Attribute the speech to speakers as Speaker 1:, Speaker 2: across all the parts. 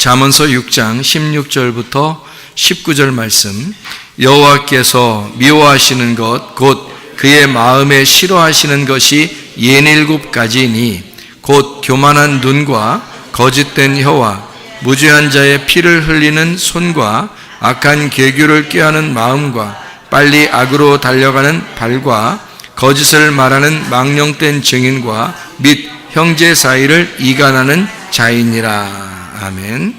Speaker 1: 잠언서 6장 16절부터 19절 말씀. 여호와께서 미워하시는 것 곧 그의 마음에 싫어하시는 것이 67가지니 곧 교만한 눈과 거짓된 혀와 무죄한 자의 피를 흘리는 손과 악한 계교를 꾀하는 마음과 빨리 악으로 달려가는 발과 거짓을 말하는 망령된 증인과 및 형제 사이를 이간하는 자이니라. 아멘.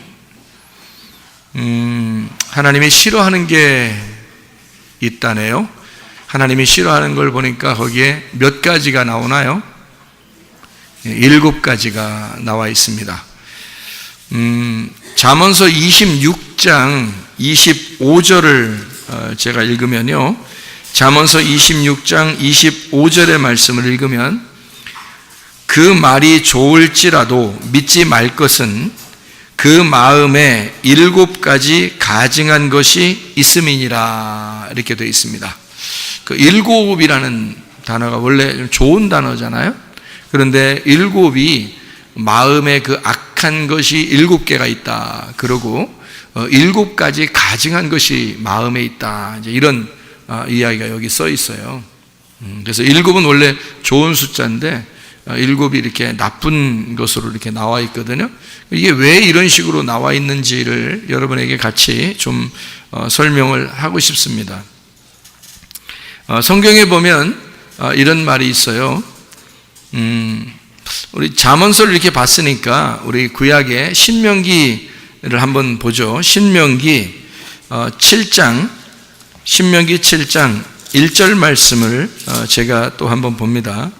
Speaker 1: 하나님이 싫어하는 게 있다네요. 하나님이 싫어하는 걸 보니까 거기에 몇 가지가 나오나요? 7가지가 나와 있습니다. 잠언서 26장 25절을 제가 읽으면요, 잠언서 26장 25절의 말씀을 읽으면 그 말이 좋을지라도 믿지 말 것은 그 마음에 7가지 가증한 것이 있음이니라, 이렇게 되어 있습니다. 그 7이라는 단어가 원래 좀 좋은 단어잖아요. 그런데 7이 마음에 그 악한 것이 7개가 있다, 그러고 7가지 가증한 것이 마음에 있다, 이제 이런 이야기가 여기 써 있어요. 그래서 7은 원래 좋은 숫자인데 7이 이렇게 나쁜 것으로 이렇게 나와 있거든요. 이게 왜 이런 식으로 나와 있는지를 여러분에게 같이 좀 설명을 하고 싶습니다. 성경에 보면 이런 말이 있어요. 우리 잠언서를 이렇게 봤으니까 우리 구약의 신명기를 한번 보죠. 신명기 7장 1절 말씀을 제가 또 한번 봅니다.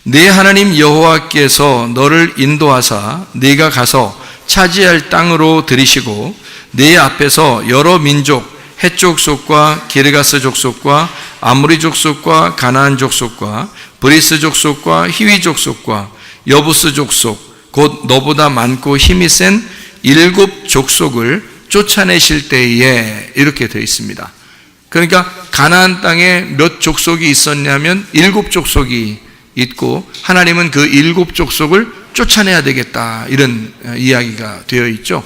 Speaker 1: 네 하나님 여호와께서 너를 인도하사 네가 가서 차지할 땅으로 들이시고 네 앞에서 여러 민족 헷 족속과 기르가스 족속과 아모리 족속과 가나안 족속과 브리스 족속과 히위 족속과 여부스 족속 곧 너보다 많고 힘이 센 7 족속을 쫓아내실 때에, 이렇게 되어 있습니다. 그러니까 가나안 땅에 몇 족속이 있었냐면 7 족속이 있고 하나님은 그 7 족속을 쫓아내야 되겠다, 이런 이야기가 되어 있죠.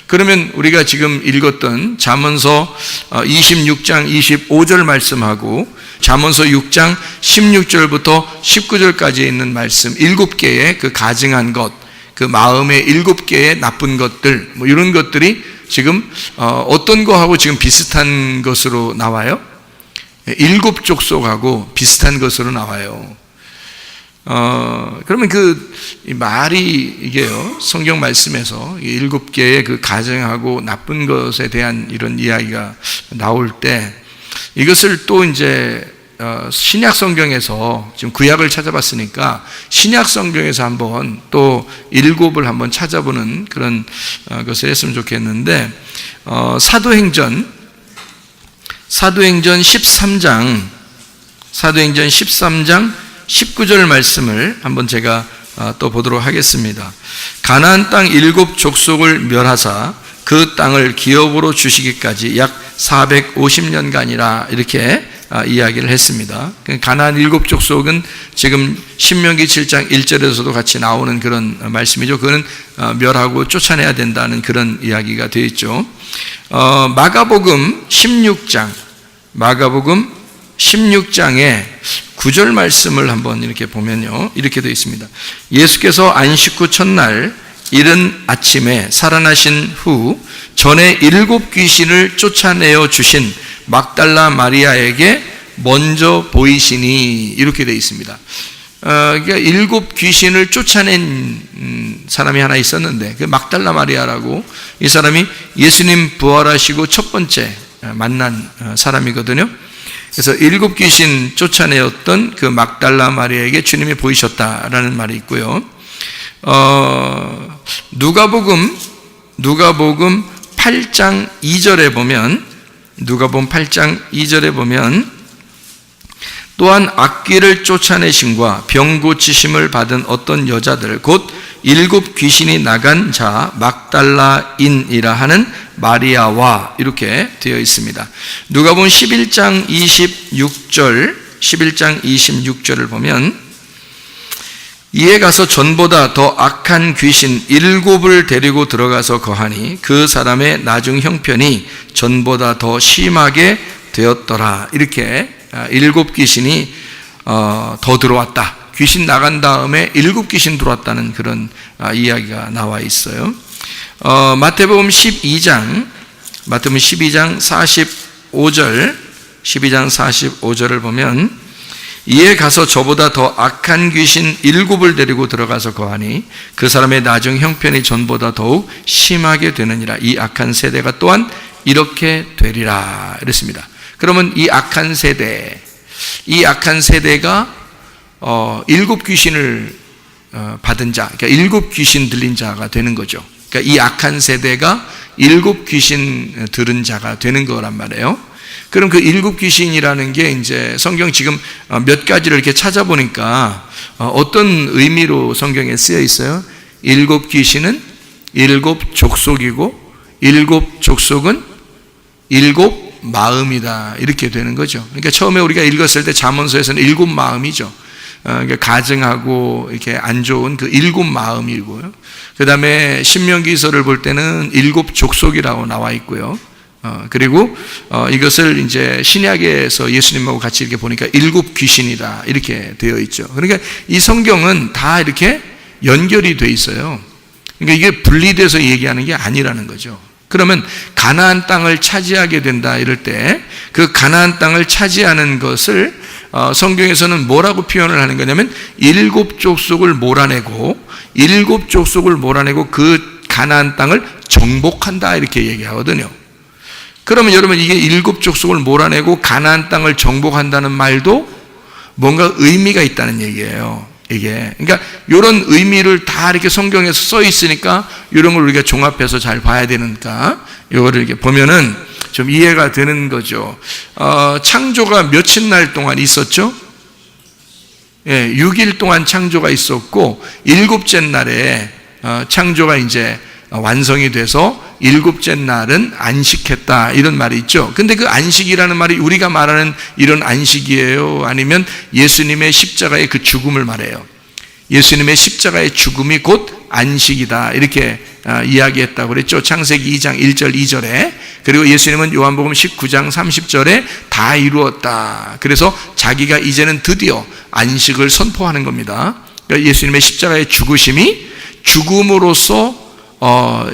Speaker 1: 그러면 우리가 지금 읽었던 잠언서 26장 25절 말씀하고 잠언서 6장 16절부터 19절까지 있는 말씀, 7개의 그 가증한 것, 그 마음의 7개의 나쁜 것들, 뭐 이런 것들이 지금 어떤 거하고 지금 비슷한 것으로 나와요? 7 족속하고 비슷한 것으로 나와요. 그러면 그 말이 이게요, 성경 말씀에서 7개의 그 가증하고 나쁜 것에 대한 이런 이야기가 나올 때 이것을 또 이제 신약 성경에서, 지금 구약을 찾아봤으니까 신약 성경에서 한번 또 7을 한번 찾아보는 그런 것을 했으면 좋겠는데, 사도행전 13장 19절 말씀을 한번 제가 또 보도록 하겠습니다. 가나안 땅 7 족속을 멸하사 그 땅을 기업으로 주시기까지 약 450년간이라, 이렇게 이야기를 했습니다. 가나안 7 족속은 지금 신명기 7장 1절에서도 같이 나오는 그런 말씀이죠. 그거는 멸하고 쫓아내야 된다는 그런 이야기가 되어 있죠. 마가복음 16장의 9절 말씀을 한번 이렇게 보면요, 이렇게 되어 있습니다. 예수께서 안식 후 첫날 이른 아침에 살아나신 후 전에 7 귀신을 쫓아내어 주신 막달라 마리아에게 먼저 보이시니, 이렇게 되어 있습니다. 그러니까 7 귀신을 쫓아낸 사람이 하나 있었는데, 그 막달라 마리아라고, 이 사람이 예수님 부활하시고 첫 번째 만난 사람이거든요. 그래서 7 귀신 쫓아내었던 그 막달라 마리아에게 주님이 보이셨다라는 말이 있고요. 누가복음 8장 2절에 보면, 누가복음 8장 2절에 보면 또한 악귀를 쫓아내심과 병 고치심을 받은 어떤 여자들, 곧 7 귀신이 나간 자 막달라인이라 하는 마리아와, 이렇게 되어 있습니다. 누가복음 11장 26절을 보면 이에 가서 전보다 더 악한 귀신 7을 데리고 들어가서 거하니 그 사람의 나중 형편이 전보다 더 심하게 되었더라. 이렇게 7 귀신이 더 들어왔다. 귀신 나간 다음에 7 귀신 들어왔다는 그런 이야기가 나와 있어요. 마태복음 12장 45절 12장 45절을 보면 이에 가서 저보다 더 악한 귀신 7을 데리고 들어가서 거하니 그 사람의 나중 형편이 전보다 더욱 심하게 되느니라. 이 악한 세대가 또한 이렇게 되리라. 이랬습니다. 그러면 이 악한 세대가 7 귀신을 받은 자, 그러니까 7 귀신 들린 자가 되는 거죠. 그러니까 이 악한 세대가 7 귀신 들은 자가 되는 거란 말이에요. 그럼 그 7 귀신이라는 게 이제 성경 지금 몇 가지를 이렇게 찾아보니까 어떤 의미로 성경에 쓰여 있어요? 7 귀신은 7 족속이고 7 족속은 7 마음이다. 이렇게 되는 거죠. 그러니까 처음에 우리가 읽었을 때 잠언서에서는 7 마음이죠. 그러니까 가증하고 이렇게 안 좋은 그 7 마음이고요. 그 다음에 신명기서를 볼 때는 7 족속이라고 나와 있고요. 그리고 이것을 이제 신약에서 예수님하고 같이 이렇게 보니까 7 귀신이다 이렇게 되어 있죠. 그러니까 이 성경은 다 이렇게 연결이 돼 있어요. 그러니까 이게 분리돼서 얘기하는 게 아니라는 거죠. 그러면 가나안 땅을 차지하게 된다 이럴 때 그 가나안 땅을 차지하는 것을 성경에서는 뭐라고 표현을 하는 거냐면 7 족속을 몰아내고 7 족속을 몰아내고 그 가나안 땅을 정복한다 이렇게 얘기하거든요. 그러면 여러분 이게 7 족속을 몰아내고 가나안 땅을 정복한다는 말도 뭔가 의미가 있다는 얘기예요. 이게 그러니까 이런 의미를 다 이렇게 성경에서 써 있으니까 이런 걸 우리가 종합해서 잘 봐야 되니까 이거를 이렇게 보면은 좀 이해가 되는 거죠. 창조가 며칠 날 동안 있었죠? 6일 동안 창조가 있었고 7째 날에 창조가 이제 완성이 돼서 7째 날은 안식했다 이런 말이 있죠. 근데 그 안식이라는 말이 우리가 말하는 이런 안식이에요? 아니면 예수님의 십자가의 그 죽음을 말해요? 예수님의 십자가의 죽음이 곧 안식이다 이렇게 이야기했다고 그랬죠. 창세기 2장 1절 2절에. 그리고 예수님은 요한복음 19장 30절에 다 이루었다. 그래서 자기가 이제는 드디어 안식을 선포하는 겁니다. 그러니까 예수님의 십자가의 죽으심이 죽음으로써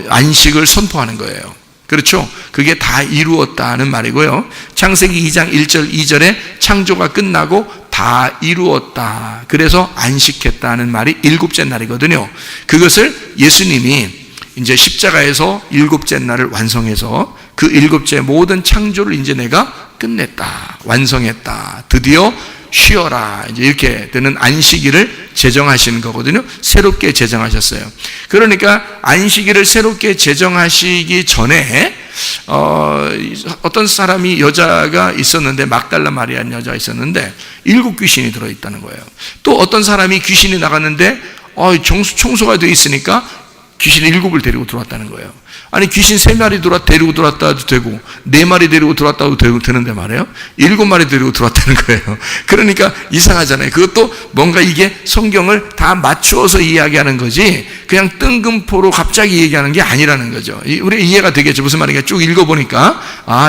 Speaker 1: 안식을 선포하는 거예요. 그렇죠? 그게 다 이루었다는 말이고요. 창세기 2장 1절 2절에 창조가 끝나고 다 이루었다. 그래서 안식했다는 말이 7째 날이거든요. 그것을 예수님이 이제 십자가에서 7째 날을 완성해서 그 7째 모든 창조를 이제 내가 끝냈다. 완성했다. 드디어 쉬어라. 이제 이렇게 되는 안식일을 제정하시는 거거든요. 새롭게 제정하셨어요. 그러니까 안식일을 새롭게 제정하시기 전에 어떤 사람이 여자가 있었는데 막달라 마리아는 여자가 있었는데 7 귀신이 들어있다는 거예요. 또 어떤 사람이 귀신이 나갔는데 청소가 되어 있으니까 귀신 7을 데리고 들어왔다는 거예요. 아니 귀신 3마리 데리고 들어왔다도 되고 4마리 데리고 들어왔다도 되는데 말이에요. 7마리 데리고 들어왔다는 거예요. 그러니까 이상하잖아요. 그것도 뭔가 이게 성경을 다 맞추어서 이야기하는 거지 그냥 뜬금포로 갑자기 얘기하는 게 아니라는 거죠. 우리 이해가 되겠죠. 무슨 말인가 쭉 읽어보니까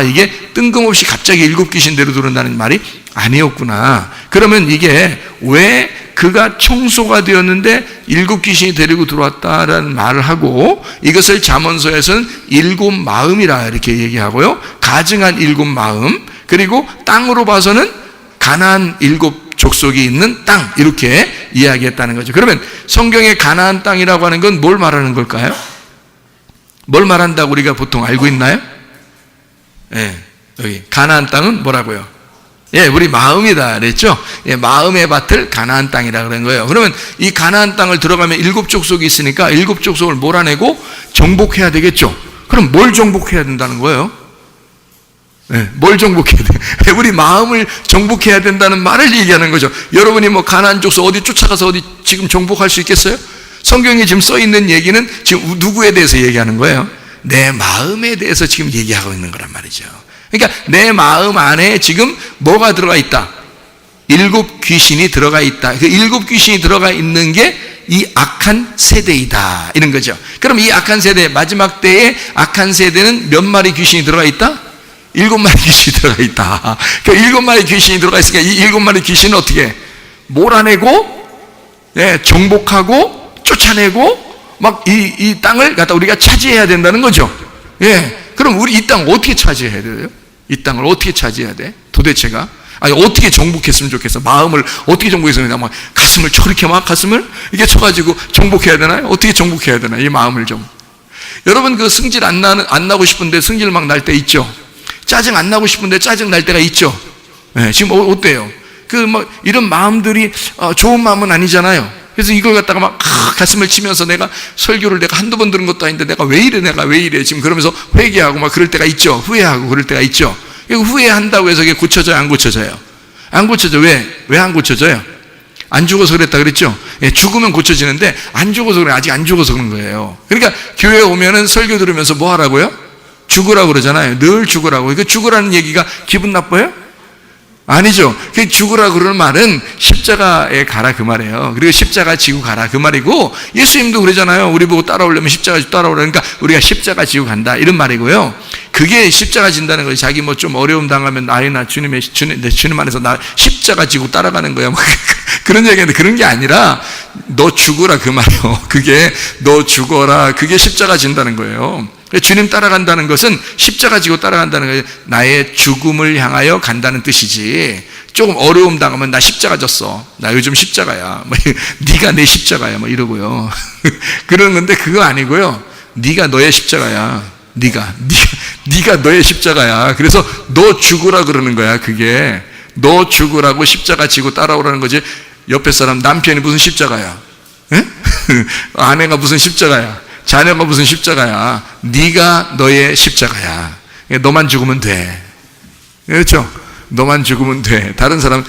Speaker 1: 이게 뜬금없이 갑자기 7 귀신 데리고 들어온다는 말이 아니었구나. 그러면 이게 왜 그가 청소가 되었는데 7 귀신이 데리고 들어왔다라는 말을 하고 이것을 잠언서에서는 7 마음이라 이렇게 얘기하고요. 가증한 7 마음 그리고 땅으로 봐서는 가나안 7 족속이 있는 땅 이렇게 이야기했다는 거죠. 그러면 성경의 가나안 땅이라고 하는 건 뭘 말하는 걸까요? 뭘 말한다고 우리가 보통 알고 있나요? 여기 가나안 땅은 뭐라고요? 우리 마음이다 그랬죠? 마음의 밭을 가나안 땅이라 그런 거예요. 그러면 이 가나안 땅을 들어가면 7 족속이 있으니까 7 족속을 몰아내고 정복해야 되겠죠? 그럼 뭘 정복해야 된다는 거예요? 뭘 정복해야 돼? 우리 마음을 정복해야 된다는 말을 얘기하는 거죠. 여러분이 뭐 가나안 족속 어디 쫓아가서 어디 지금 정복할 수 있겠어요? 성경에 지금 써 있는 얘기는 지금 누구에 대해서 얘기하는 거예요? 내 마음에 대해서 지금 얘기하고 있는 거란 말이죠. 그러니까 내 마음 안에 지금 뭐가 들어가 있다? 일곱 귀신이 들어가 있다. 그 일곱 귀신이 들어가 있는 게 이 악한 세대이다, 이런 거죠. 그럼 이 악한 세대, 마지막 때의 악한 세대는 몇 마리 귀신이 들어가 있다? 7마리 귀신이 들어가 있다. 그 7마리 귀신이 들어가 있으니까 이 7마리 귀신은 어떻게 몰아내고, 정복하고, 쫓아내고, 막 이 땅을 갖다 우리가 차지해야 된다는 거죠. 그럼 우리 이 땅 어떻게 차지해야 돼요? 이 땅을 어떻게 차지해야 돼? 도대체가? 아니, 어떻게 정복했으면 좋겠어? 마음을 어떻게 정복했으면 좋겠어? 막 가슴을 저렇게 막 가슴을 이게 쳐가지고 정복해야 되나요? 어떻게 정복해야 되나요? 이 마음을 좀. 여러분, 그 승질 안 나고 싶은데 승질 막 날 때 있죠? 짜증 안 나고 싶은데 짜증 날 때가 있죠? 지금 어때요? 이런 마음들이 좋은 마음은 아니잖아요. 그래서 이걸 갖다가 막 가슴을 치면서 내가 설교를 내가 한두 번 들은 것도 아닌데 내가 왜 이래 지금 그러면서 회개하고 막 그럴 때가 있죠. 후회하고 그럴 때가 있죠. 이거 후회한다고 해서 이게 고쳐져요, 안 고쳐져요? 안 고쳐져. 왜 안 고쳐져요? 안 죽어서 그랬다 그랬죠? 죽으면 고쳐지는데 안 죽어서 그래. 아직 안 죽어서 그런 거예요. 그러니까 교회에 오면은 설교 들으면서 뭐 하라고요? 죽으라고 그러잖아요. 늘 죽으라고. 그 죽으라는 얘기가 기분 나빠요? 아니죠. 그 죽으라 그러는 말은 십자가에 가라 그 말이에요. 그리고 십자가 지고 가라 그 말이고, 예수님도 그러잖아요. 우리 보고 따라오려면 십자가 지고 따라오라니까 우리가 십자가 지고 간다, 이런 말이고요. 그게 십자가 진다는 거예요. 자기 뭐 좀 어려움 당하면 아이나 주님 안에서 나 십자가 지고 따라가는 거야, 뭐 그런 얘기인데, 그런 게 아니라 너 죽어라 그 말이에요. 그게 너 죽어라, 그게 십자가 진다는 거예요. 주님 따라간다는 것은 십자가 지고 따라간다는 거예요. 나의 죽음을 향하여 간다는 뜻이지, 조금 어려움 당하면 나 십자가 졌어, 나 요즘 십자가야, 뭐, 네가 내 십자가야, 뭐 이러고요. 그런 건데 그거 아니고요. 네가 너의 십자가야. 네가 너의 십자가야. 그래서 너 죽으라 그러는 거야. 그게 너 죽으라고 십자가 지고 따라오라는 거지. 옆에 사람 남편이 무슨 십자가야? 아내가 무슨 십자가야? 자녀가 무슨 십자가야? 네가 너의 십자가야. 너만 죽으면 돼. 그렇죠? 너만 죽으면 돼. 다른 사람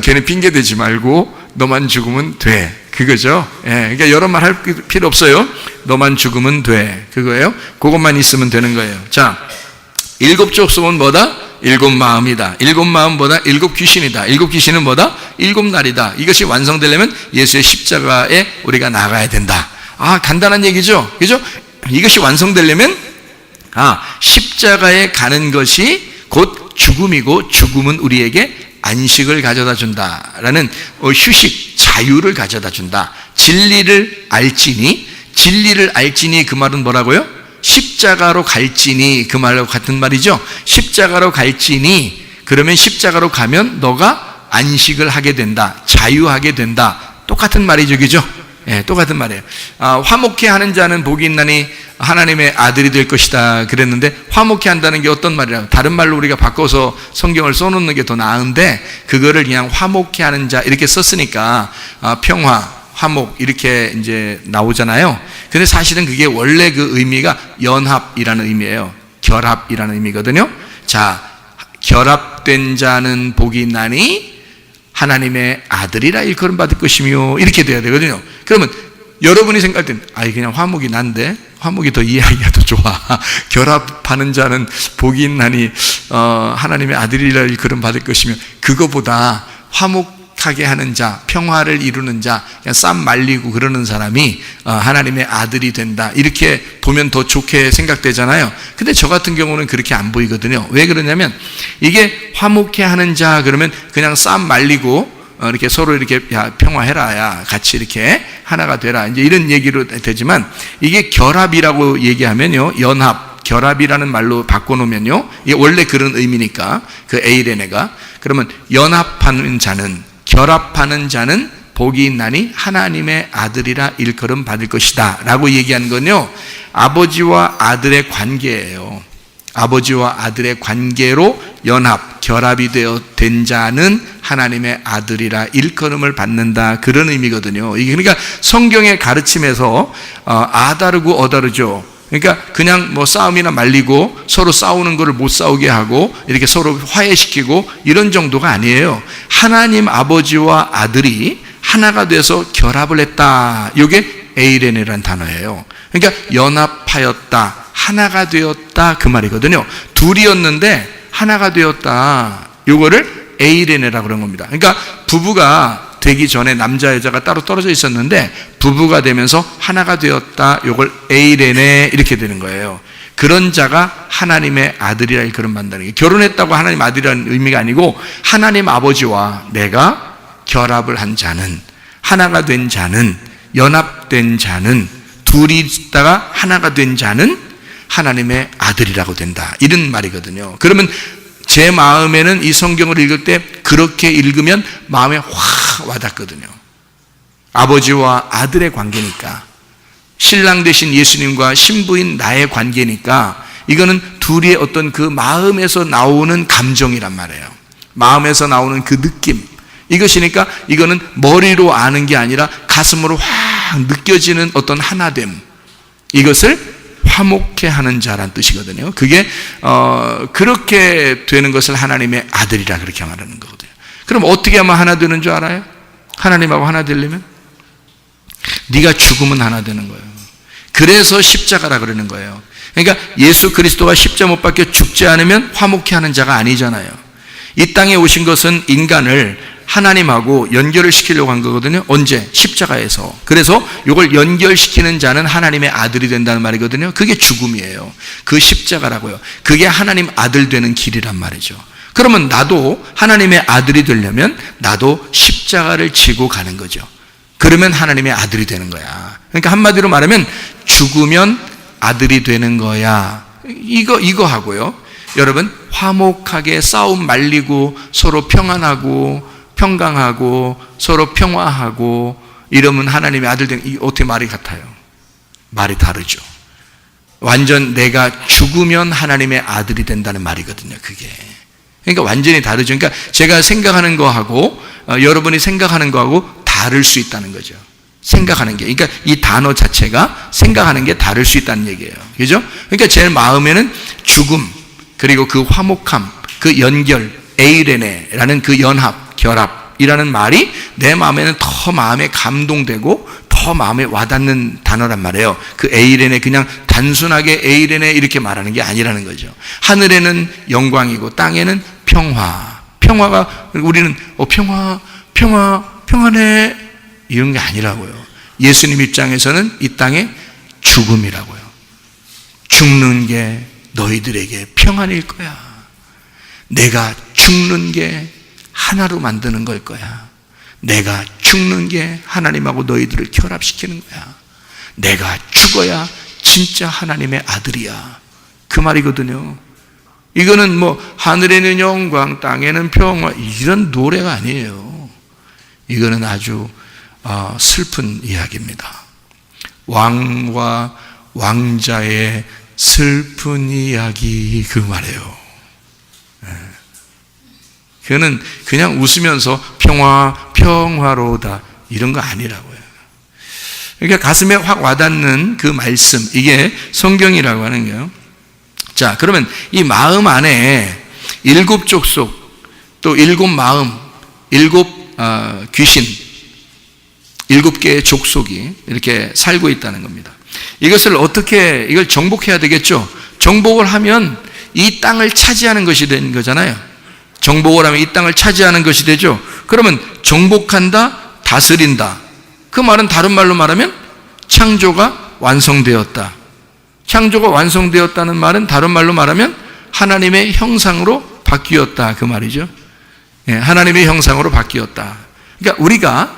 Speaker 1: 괜히 핑계 대지 말고 너만 죽으면 돼. 그거죠? 그러니까 여러 말 할 필요 없어요. 너만 죽으면 돼. 그거예요. 그것만 있으면 되는 거예요. 자, 7 족속은 뭐다? 7 마음이다. 7 마음보다 7 귀신이다. 7 귀신은 뭐다? 7 날이다. 이것이 완성되려면 예수의 십자가에 우리가 나가야 된다. 간단한 얘기죠? 그죠? 이것이 완성되려면, 십자가에 가는 것이 곧 죽음이고, 죽음은 우리에게 안식을 가져다 준다라는 휴식, 자유를 가져다 준다. 진리를 알지니 그 말은 뭐라고요? 십자가로 갈지니, 그 말하고 같은 말이죠. 십자가로 갈지니, 그러면 십자가로 가면 너가 안식을 하게 된다, 자유하게 된다. 똑같은 말이죠, 그죠? 똑같은 말이에요. 화목해 하는 자는 복이 있나니 하나님의 아들이 될 것이다 그랬는데, 화목해 한다는 게 어떤 말이라고? 다른 말로 우리가 바꿔서 성경을 써놓는 게 더 나은데, 그거를 그냥 화목해 하는 자 이렇게 썼으니까 평화, 화목 이렇게 이제 나오잖아요. 근데 사실은 그게 원래 그 의미가 연합이라는 의미예요. 결합이라는 의미거든요. 자, 결합된 자는 복이 있나니 하나님의 아들이라 일컬음 받을 것이며, 이렇게 돼야 되거든요. 그러면 여러분이 생각할 땐 그냥 화목이 난데, 화목이 더 이해하기가 더 좋아. 결합하는 자는 복이 있나니 하나님의 아들이라 일컬음 받을 것이며, 그거보다 화목하게 하는 자, 평화를 이루는 자, 그냥 쌈 말리고 그러는 사람이 하나님의 아들이 된다, 이렇게 보면 더 좋게 생각되잖아요. 근데 저 같은 경우는 그렇게 안 보이거든요. 왜 그러냐면, 이게 화목해 하는 자 그러면 그냥 쌈 말리고 이렇게 서로 이렇게 평화해라, 야 같이 이렇게 하나가 되라, 이제 이런 얘기로 되지만, 이게 결합이라고 얘기하면요, 연합, 결합이라는 말로 바꿔놓으면요, 이게 원래 그런 의미니까, 그 에이레네가, 그러면 연합하는 자는, 결합하는 자는 복이 있나니 하나님의 아들이라 일컬음 받을 것이다 라고 얘기하는 건요, 아버지와 아들의 관계예요. 아버지와 아들의 관계로 연합, 결합이 되어 된 자는 하나님의 아들이라 일컬음을 받는다, 그런 의미거든요. 이게 그러니까 성경의 가르침에서 아다르고 어다르죠. 그러니까 그냥 뭐 싸움이나 말리고 서로 싸우는 거를 못 싸우게 하고 이렇게 서로 화해시키고 이런 정도가 아니에요. 하나님 아버지와 아들이 하나가 돼서 결합을 했다, 이게 에이레네라는 단어예요. 그러니까 연합하였다, 하나가 되었다, 그 말이거든요. 둘이었는데 하나가 되었다, 요거를 에이레네라고 그런 겁니다. 그러니까 부부가 되기 전에 남자 여자가 따로 떨어져 있었는데 부부가 되면서 하나가 되었다. 요걸 에이레네 이렇게 되는 거예요. 그런 자가 하나님의 아들이라 그런 말한다는 게, 결혼했다고 하나님 아들이라는 의미가 아니고 하나님 아버지와 내가 결합을 한 자는, 하나가 된 자는, 연합된 자는, 둘이 있다가 하나가 된 자는 하나님의 아들이라고 된다, 이런 말이거든요. 그러면 제 마음에는 이 성경을 읽을 때 그렇게 읽으면 마음에 확 와닿거든요. 아버지와 아들의 관계니까, 신랑 되신 예수님과 신부인 나의 관계니까, 이거는 둘이의 어떤 그 마음에서 나오는 감정이란 말이에요. 마음에서 나오는 그 느낌, 이것이니까 이거는 머리로 아는 게 아니라 가슴으로 확 느껴지는 어떤 하나됨, 이것을 화목해 하는 자란 뜻이거든요. 그게 그렇게 되는 것을 하나님의 아들이라 그렇게 말하는 거거든요. 그럼 어떻게 하면 하나 되는 줄 알아요? 하나님하고 하나 되려면 네가 죽으면 하나 되는 거예요. 그래서 십자가라 그러는 거예요. 그러니까 예수 그리스도가 십자가 못 박혀 죽지 않으면 화목해 하는 자가 아니잖아요. 이 땅에 오신 것은 인간을 하나님하고 연결을 시키려고 한 거거든요. 언제? 십자가에서. 그래서 이걸 연결시키는 자는 하나님의 아들이 된다는 말이거든요. 그게 죽음이에요. 그 십자가라고요. 그게 하나님 아들 되는 길이란 말이죠. 그러면 나도 하나님의 아들이 되려면 나도 십자가를 지고 가는 거죠. 그러면 하나님의 아들이 되는 거야. 그러니까 한마디로 말하면 죽으면 아들이 되는 거야. 이거 하고요. 여러분, 화목하게 싸움 말리고 서로 평안하고 평강하고 서로 평화하고 이러면 하나님의 아들 되는, 어떻게 말이 같아요? 말이 다르죠. 완전 내가 죽으면 하나님의 아들이 된다는 말이거든요, 그게. 그러니까 완전히 다르죠. 그러니까 제가 생각하는 거하고 여러분이 생각하는 거하고 다를 수 있다는 거죠. 생각하는 게. 그러니까 이 단어 자체가 생각하는 게 다를 수 있다는 얘기예요. 그죠? 그러니까 제 마음에는 죽음, 그리고 그 화목함, 그 연결, 에이레네라는 그 연합, 결합이라는 말이 내 마음에는 더 마음에 감동되고 더 마음에 와닿는 단어란 말이에요. 그 에이레네, 그냥 단순하게 에이레네 이렇게 말하는 게 아니라는 거죠. 하늘에는 영광이고 땅에는 평화. 평화가, 우리는 평안해 이런 게 아니라고요. 예수님 입장에서는 이 땅에 죽음이라고요. 죽는 게 너희들에게 평안일 거야. 내가 죽는 게 하나로 만드는 걸 거야. 내가 죽는 게 하나님하고 너희들을 결합시키는 거야. 내가 죽어야 진짜 하나님의 아들이야. 그 말이거든요. 이거는 뭐 하늘에는 영광, 땅에는 평화 이런 노래가 아니에요. 이거는 아주 슬픈 이야기입니다. 왕과 왕자의 슬픈 이야기, 그 말이에요. 그거는 그냥 웃으면서 평화로다 이런 거 아니라고요. 그러니까 가슴에 확 와닿는 그 말씀, 이게 성경이라고 하는 거예요. 자, 그러면 이 마음 안에 7 족속, 또 7 마음, 7 귀신, 7개의 족속이 이렇게 살고 있다는 겁니다. 이것을 어떻게, 이걸 정복해야 되겠죠? 정복을 하면 이 땅을 차지하는 것이 된 거잖아요. 정복을 하면 이 땅을 차지하는 것이 되죠. 그러면 정복한다, 다스린다. 그 말은 다른 말로 말하면 창조가 완성되었다. 창조가 완성되었다는 말은 다른 말로 말하면 하나님의 형상으로 바뀌었다, 그 말이죠. 하나님의 형상으로 바뀌었다. 그러니까 우리가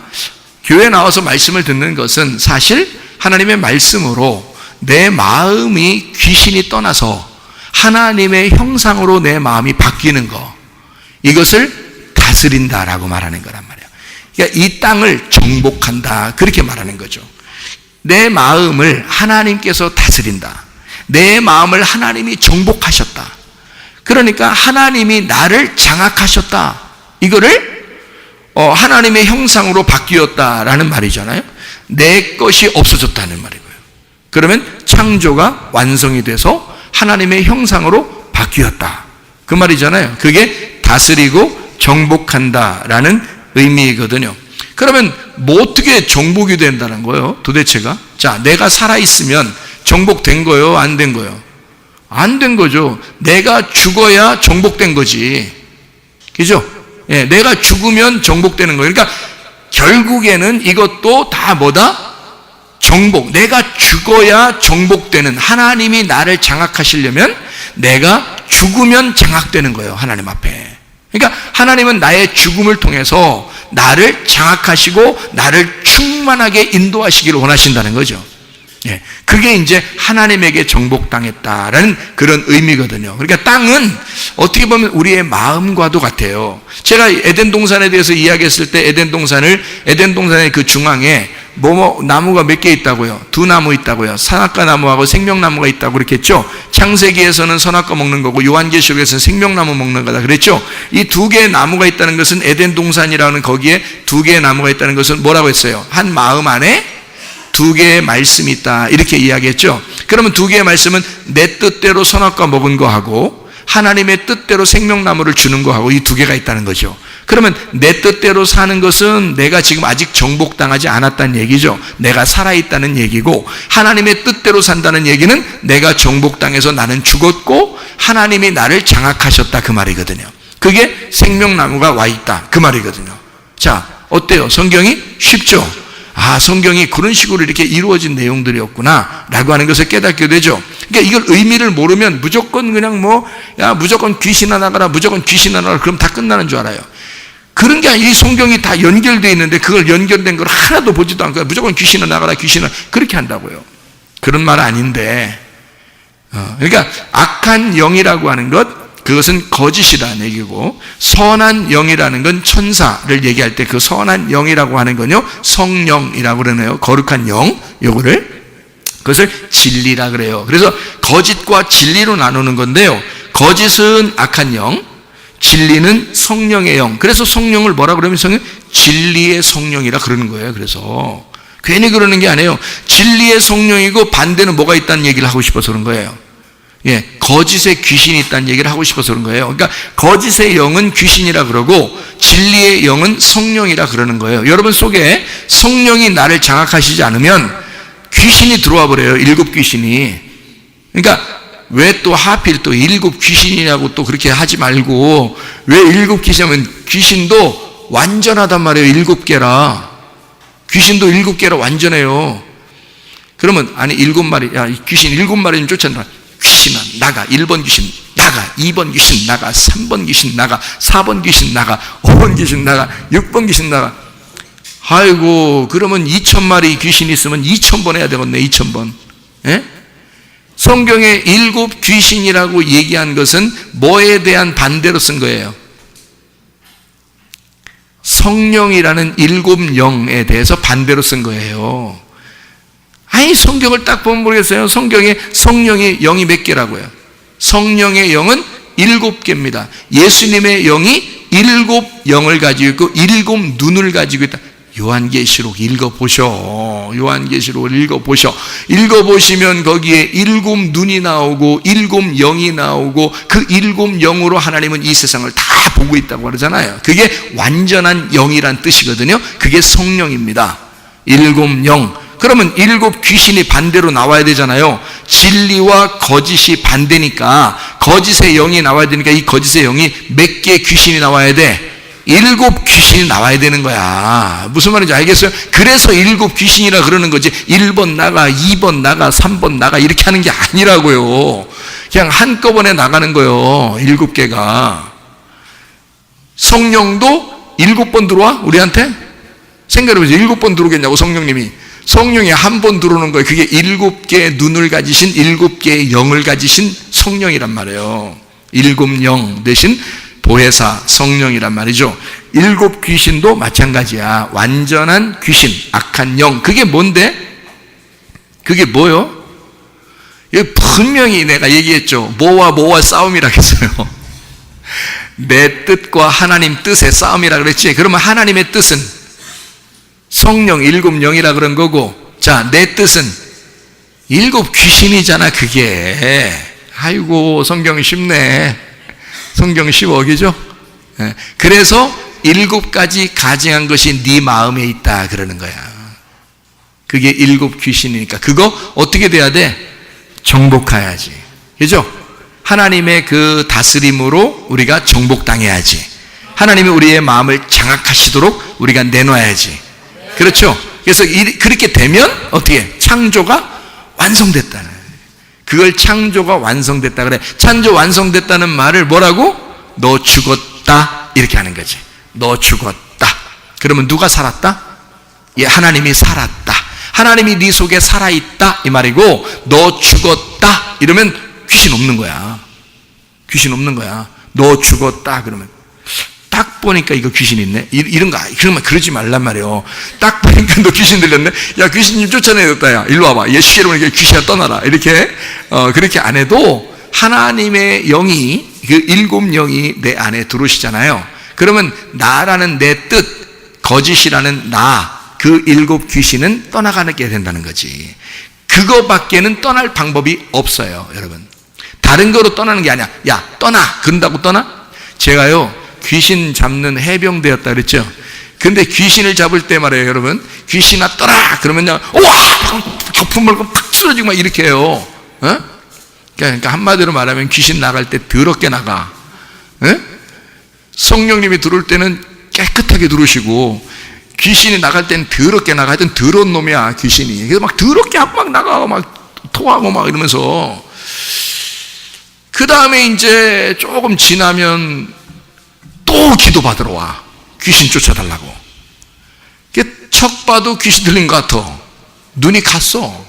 Speaker 1: 교회 나와서 말씀을 듣는 것은 사실 하나님의 말씀으로 내 마음이 귀신이 떠나서 하나님의 형상으로 내 마음이 바뀌는 거, 이것을 다스린다라고 말하는 거란 말이에요. 그러니까 이 땅을 정복한다, 그렇게 말하는 거죠. 내 마음을 하나님께서 다스린다. 내 마음을 하나님이 정복하셨다. 그러니까 하나님이 나를 장악하셨다. 이거를 하나님의 형상으로 바뀌었다라는 말이잖아요. 내 것이 없어졌다는 말이고요. 그러면 창조가 완성이 돼서 하나님의 형상으로 바뀌었다, 그 말이잖아요. 그게 다스리고 정복한다라는 의미거든요. 그러면 뭐 어떻게 정복이 된다는 거예요, 도대체가? 자, 내가 살아있으면 정복된 거예요, 안 된 거예요? 안 된 거죠. 내가 죽어야 정복된 거지. 그죠? 예, 내가 죽으면 정복되는 거예요. 그러니까 결국에는 이것도 다 뭐다? 정복. 내가 죽어야 정복되는, 하나님이 나를 장악하시려면 내가 죽으면 장악되는 거예요, 하나님 앞에. 그러니까 하나님은 나의 죽음을 통해서 나를 장악하시고 나를 충만하게 인도하시기를 원하신다는 거죠. 예, 그게 이제 하나님에게 정복당했다라는 그런 의미거든요. 그러니까 땅은 어떻게 보면 우리의 마음과도 같아요. 제가 에덴 동산에 대해서 이야기했을 때 에덴 동산의 그 중앙에 나무가 몇 개 있다고요? 2나무 있다고요. 선악과 나무하고 생명나무가 있다고 그랬겠죠. 창세기에서는 선악과 먹는 거고 요한계시록에서는 생명나무 먹는 거다 그랬죠. 이 2개의 나무가 있다는 것은, 에덴 동산이라는 거기에 2개의 나무가 있다는 것은 뭐라고 했어요? 한 마음 안에 2개의 말씀이 있다, 이렇게 이야기했죠. 그러면 2개의 말씀은 내 뜻대로 선악과 먹은 거하고 하나님의 뜻대로 생명나무를 주는 거하고 이 2개가 있다는 거죠. 그러면 내 뜻대로 사는 것은 내가 지금 아직 정복당하지 않았다는 얘기죠. 내가 살아있다는 얘기고, 하나님의 뜻대로 산다는 얘기는 내가 정복당해서 나는 죽었고 하나님이 나를 장악하셨다, 그 말이거든요. 그게 생명나무가 와 있다, 그 말이거든요. 자, 어때요? 성경이 쉽죠? 아, 성경이 그런 식으로 이렇게 이루어진 내용들이었구나 라고 하는 것을 깨닫게 되죠. 그러니까 이걸 의미를 모르면 무조건 그냥 무조건 귀신아 나가라, 무조건 귀신아 나가라, 그럼 다 끝나는 줄 알아요. 그런 게 아니라 이 성경이 다 연결되어 있는데 그걸 연결된 걸 하나도 보지도 않고 무조건 귀신아 나가라, 귀신아, 그렇게 한다고요. 그런 말 아닌데, 그러니까 악한 영이라고 하는 것, 그것은 거짓이라는 얘기고, 선한 영이라는 건 천사를 얘기할 때 그 선한 영이라고 하는 건요, 성령이라고 그러네요. 거룩한 영, 요거를, 그것을 진리라 그래요. 그래서 거짓과 진리로 나누는 건데요, 거짓은 악한 영, 진리는 성령의 영. 그래서 성령을 뭐라 그러면 진리의 성령이라 그러는 거예요. 그래서 괜히 그러는 게 아니에요. 진리의 성령이고 반대는 뭐가 있다는 얘기를 하고 싶어서 그런 거예요. 예, 거짓의 귀신이 있다는 얘기를 하고 싶어서 그런 거예요. 그러니까 거짓의 영은 귀신이라 그러고 진리의 영은 성령이라 그러는 거예요. 여러분 속에 성령이 나를 장악하시지 않으면 귀신이 들어와 버려요. 7 귀신이. 그러니까 왜 또 하필 또 7 귀신이냐고 또 그렇게 하지 말고, 왜 7 귀신이냐면 귀신도 완전하단 말이에요. 7개라. 귀신도 7개라 완전해요. 그러면 아니 7마리, 야, 귀신 7마리 좀 쫓아낸다. 귀신아 나가. 1번 귀신 나가, 2번 귀신 나가, 3번 귀신 나가, 4번 귀신 나가, 5번 귀신 나가, 6번 귀신 나가. 아이고, 그러면 2000마리 귀신이 있으면 2000번 해야 되겠네. 2000번. 예? 성경에 7 귀신이라고 얘기한 것은 뭐에 대한 반대로 쓴 거예요? 성령이라는 7 영에 대해서 반대로 쓴 거예요. 아니, 성경을 딱 보면 모르겠어요. 성경에 성령의 영이 몇 개라고요? 성령의 영은 7개입니다. 예수님의 영이 7 영을 가지고 있고 7 눈을 가지고 있다. 요한계시록 읽어보셔. 요한계시록 읽어보셔. 읽어보시면 거기에 7 눈이 나오고 7 영이 나오고 그 7 영으로 하나님은 이 세상을 다 보고 있다고 그러잖아요. 그게 완전한 영이란 뜻이거든요. 그게 성령입니다. 7 영. 그러면 7 귀신이 반대로 나와야 되잖아요. 진리와 거짓이 반대니까 거짓의 영이 나와야 되니까 이 거짓의 영이 몇 개의 귀신이 나와야 돼? 7 귀신이 나와야 되는 거야. 무슨 말인지 알겠어요? 그래서 7 귀신이라 그러는 거지 1번 나가, 2번 나가, 3번 나가 이렇게 하는 게 아니라고요. 그냥 한꺼번에 나가는 거예요. 7개가. 성령도 7번 들어와? 우리한테? 생각해보세요. 7번 들어오겠냐고. 성령이 한 번 들어오는 거예요. 그게 7개의 눈을 가지신 7개의 영을 가지신 성령이란 말이에요. 7 영 대신 보혜사 성령이란 말이죠. 7 귀신도 마찬가지야. 완전한 귀신, 악한 영. 그게 뭔데? 그게 뭐요? 분명히 내가 얘기했죠. 뭐와 싸움이라고 했어요. 내 뜻과 하나님 뜻의 싸움이라 그랬지. 그러면 하나님의 뜻은 성령 7 영이라 그런 거고, 자, 내 뜻은 7 귀신이잖아. 그게. 아이고, 성경이 쉽네. 성경 쉬워, 그죠? 그래서 7가지 가증한 것이 네 마음에 있다 그러는 거야. 그게 7 귀신이니까 그거 어떻게 돼야 돼? 정복해야지, 그죠? 하나님의 그 다스림으로 우리가 정복당해야지. 하나님이 우리의 마음을 장악하시도록 우리가 내놔야지. 그렇죠? 그래서 그렇게 되면 어떻게? 창조가 완성됐다는, 그걸 창조가 완성됐다 그래. 창조 완성됐다는 말을 뭐라고? 너 죽었다 이렇게 하는 거지. 너 죽었다. 그러면 누가 살았다? 예, 하나님이 살았다. 하나님이 네 속에 살아있다 이 말이고, 너 죽었다 이러면 귀신 없는 거야. 귀신 없는 거야. 너 죽었다 그러면 딱 보니까 이거 귀신 있네, 이런 거. 그러면 그러지 말란 말이에요. 딱 보니까 너 귀신 들렸네, 야 귀신님 쫓아내겠다, 야 일로 와봐, 예수 이름으로 귀신아 떠나라, 이렇게 그렇게 안 해도 하나님의 영이, 그 일곱 영이 내 안에 들어오시잖아요. 그러면 나라는 내 뜻, 거짓이라는 나, 그 일곱 귀신은 떠나가게 된다는 거지. 그거밖에는 떠날 방법이 없어요, 여러분. 다른 거로 떠나는 게 아니야. 야 떠나 그런다고 떠나? 제가요 귀신 잡는 해병대였다 그랬죠. 근데 귀신을 잡을 때 말이에요, 여러분, 귀신아 떠나 그러면요, 와 거품 물고 팍 쓰러지고 막 이렇게 해요. 그러니까 한마디로 말하면 귀신 나갈 때 더럽게 나가. 성령님이 들어올 때는 깨끗하게 들어오시고, 귀신이 나갈 때는 더럽게 나가. 하여튼 더러운 놈이야 귀신이. 그래서 막 더럽게 막 나가고 막 토하고 막 이러면서, 그 다음에 이제 조금 지나면 또 기도 받으러 와. 귀신 쫓아달라고. 척 봐도 귀신 들린 것 같아. 눈이 갔어.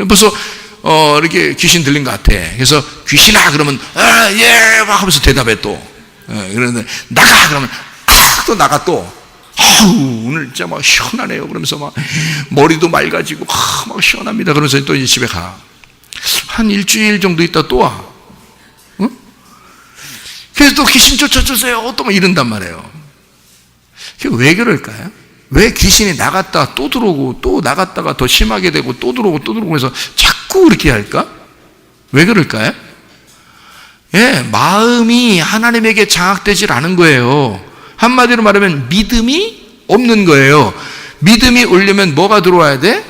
Speaker 1: 벌써 이렇게 귀신 들린 것 같아. 그래서 귀신아 그러면 예 막 하면서 대답해 또. 그런데 나가 그러면 또 나가 또. 오늘 진짜 막 시원하네요 그러면서 막 머리도 맑아지고 막 시원합니다 그러면서 또 이제 집에 가. 한 일주일 정도 있다 또 와. 그래서 또 귀신 쫓아주세요 또 막 이런단 말이에요. 그게 왜 그럴까요? 왜 귀신이 나갔다 또 들어오고 또 나갔다가 더 심하게 되고 또 들어오고 또 들어오고 해서 자꾸 그렇게 할까? 왜 그럴까요? 예, 마음이 하나님에게 장악되질 않은 거예요. 한마디로 말하면 믿음이 없는 거예요. 믿음이 오려면 뭐가 들어와야 돼?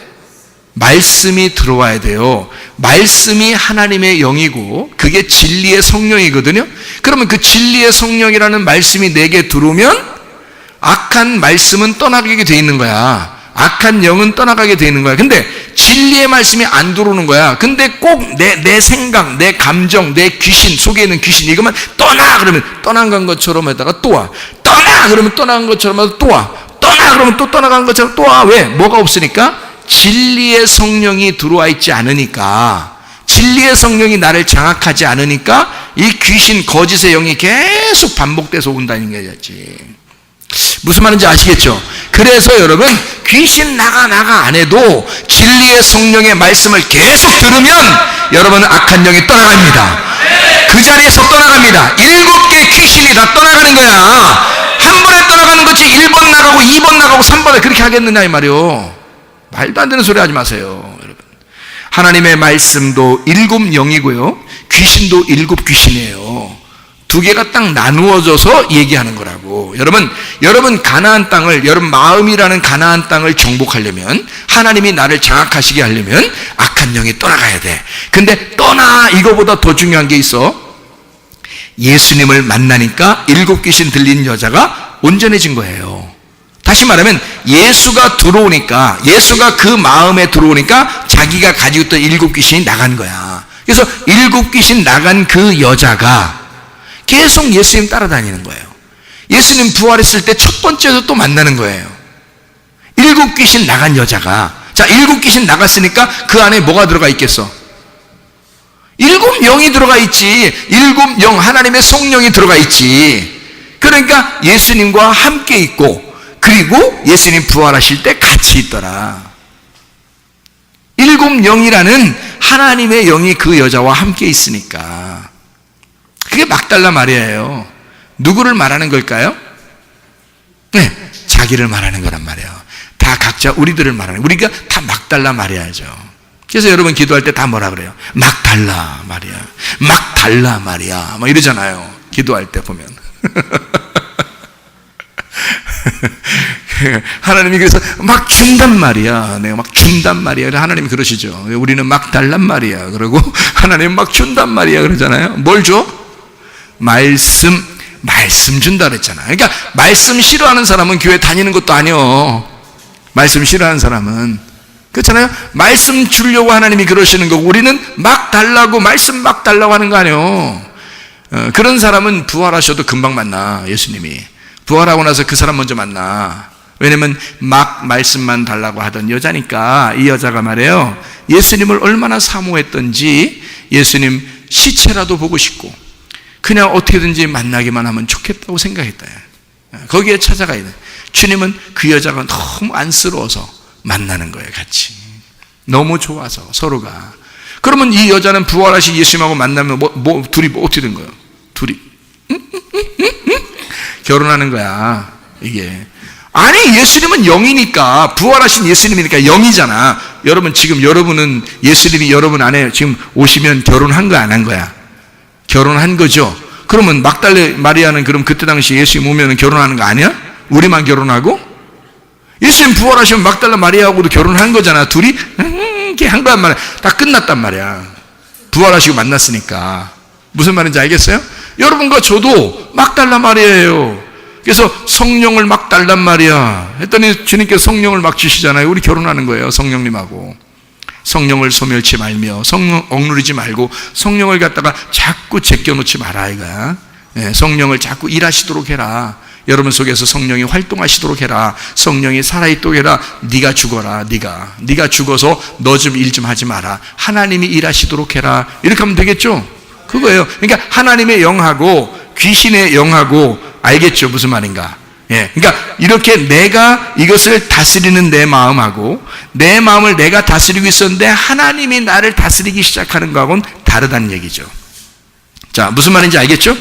Speaker 1: 말씀이 들어와야 돼요. 말씀이 하나님의 영이고 그게 진리의 성령이거든요. 그러면 그 진리의 성령이라는 말씀이 내게 들어오면 악한 말씀은 떠나가게 돼 있는 거야. 악한 영은 떠나가게 돼 있는 거야. 근데 진리의 말씀이 안 들어오는 거야. 근데 꼭 내 생각, 내 감정, 내 귀신, 속에 있는 귀신, 이것만 떠나 그러면 떠나간 것처럼 하다가 또 와. 떠나 그러면 떠나간 것처럼 하다가 또 와. 떠나 그러면 또 떠나간 것처럼 또 와. 왜? 뭐가 없으니까? 진리의 성령이 들어와 있지 않으니까, 진리의 성령이 나를 장악하지 않으니까 이 귀신, 거짓의 영이 계속 반복돼서 온다는 거지. 무슨 말인지 아시겠죠? 그래서 여러분, 귀신 나가 안 해도 진리의 성령의 말씀을 계속 들으면 여러분은 악한 영이 떠나갑니다. 그 자리에서 떠나갑니다. 7개 귀신이 다 떠나가는 거야. 한 번에 떠나가는 거지 1번 나가고 2번 나가고 3번에 그렇게 하겠느냐 이 말이요. 말도 안 되는 소리 하지 마세요, 여러분. 하나님의 말씀도 7영이고요 귀신도 7귀신이에요. 두 개가 딱 나누어져서 얘기하는 거라고. 여러분 가나안 땅을, 여러분 마음이라는 가나안 땅을 정복하려면, 하나님이 나를 장악하시게 하려면 악한 영이 떠나가야 돼. 근데 떠나, 이거보다 더 중요한 게 있어. 예수님을 만나니까 7귀신 들린 여자가 온전해진 거예요. 다시 말하면 예수가 들어오니까, 예수가 그 마음에 들어오니까 자기가 가지고 있던 7귀신이 나간 거야. 그래서 7귀신 나간 그 여자가 계속 예수님 따라다니는 거예요. 예수님 부활했을 때 첫 번째로 또 만나는 거예요. 7귀신 나간 여자가, 자 7귀신 나갔으니까 그 안에 뭐가 들어가 있겠어? 7영이 들어가 있지. 7영, 하나님의 성령이 들어가 있지. 그러니까 예수님과 함께 있고, 그리고 예수님 부활하실 때 같이 있더라. 7영이라는 하나님의 영이 그 여자와 함께 있으니까. 그게 막달라 마리아예요. 누구를 말하는 걸까요? 네, 자기를 말하는 거란 말이에요. 다 각자 우리들을 말하는, 우리가 다 막달라 마리아죠. 그래서 여러분 기도할 때 다 뭐라 그래요? 막달라 마리아, 막달라 마리아 막 이러잖아요, 기도할 때 보면. 하나님이 그래서 막 준단 말이야. 내가 막 준단 말이야. 하나님이 그러시죠. 우리는 막 달란 말이야. 그러고 하나님 막 준단 말이야 그러잖아요. 뭘 줘? 말씀, 말씀 준다 그랬잖아. 그러니까 말씀 싫어하는 사람은 교회 다니는 것도 아니요. 말씀 싫어하는 사람은. 그렇잖아요. 말씀 주려고 하나님이 그러시는 거고 우리는 막 달라고 말씀 막 달라고 하는 거 아니에요. 그런 사람은 부활하셔도 금방 만나. 예수님이 부활하고 나서 그 사람 먼저 만나. 왜냐면 막 말씀만 달라고 하던 여자니까. 이 여자가 말이에요, 예수님을 얼마나 사모했던지 예수님 시체라도 보고 싶고 그냥 어떻게든지 만나기만 하면 좋겠다고 생각했다. 거기에 찾아가야 돼. 주님은 그 여자가 너무 안쓰러워서 만나는 거예요. 같이 너무 좋아서 서로가. 그러면 이 여자는 부활하신 예수님하고 만나면 둘이 어떻게 된 거예요? 둘이 결혼하는 거야. 이게 아니, 예수님은 영이니까, 부활하신 예수님이니까 영이잖아. 여러분, 지금 여러분은 예수님이 여러분 안에 지금 오시면 결혼한 거 안 한 거야? 결혼한 거죠. 그러면 막달레 마리아는 그럼 그때 당시 예수님 오면 결혼하는 거 아니야? 우리만 결혼하고? 예수님 부활하시면 막달레 마리아하고도 결혼한 거잖아. 둘이 이렇게 한 거란 말이야. 다 끝났단 말이야. 부활하시고 만났으니까. 무슨 말인지 알겠어요? 여러분과 저도 막달레 마리아예요. 그래서 성령을 막 달란 말이야. 했더니 주님께서 성령을 막 주시잖아요. 우리 결혼하는 거예요. 성령님하고. 성령을 소멸치 말며, 성령 억누르지 말고 성령을 갖다가 자꾸 제껴놓지 마라 이거야. 성령을 자꾸 일하시도록 해라. 여러분 속에서 성령이 활동하시도록 해라. 성령이 살아있도록 해라. 네가 죽어라. 네가 죽어서 너 좀 일 좀 하지 마라. 하나님이 일하시도록 해라. 이렇게 하면 되겠죠? 그거예요. 그러니까 하나님의 영하고 귀신의 영하고, 알겠죠? 무슨 말인가? 예. 그러니까 이렇게 내가 이것을 다스리는 내 마음하고 내 마음을 내가 다스리고 있었는데 하나님이 나를 다스리기 시작하는 거하고는 다르다는 얘기죠. 자, 무슨 말인지 알겠죠?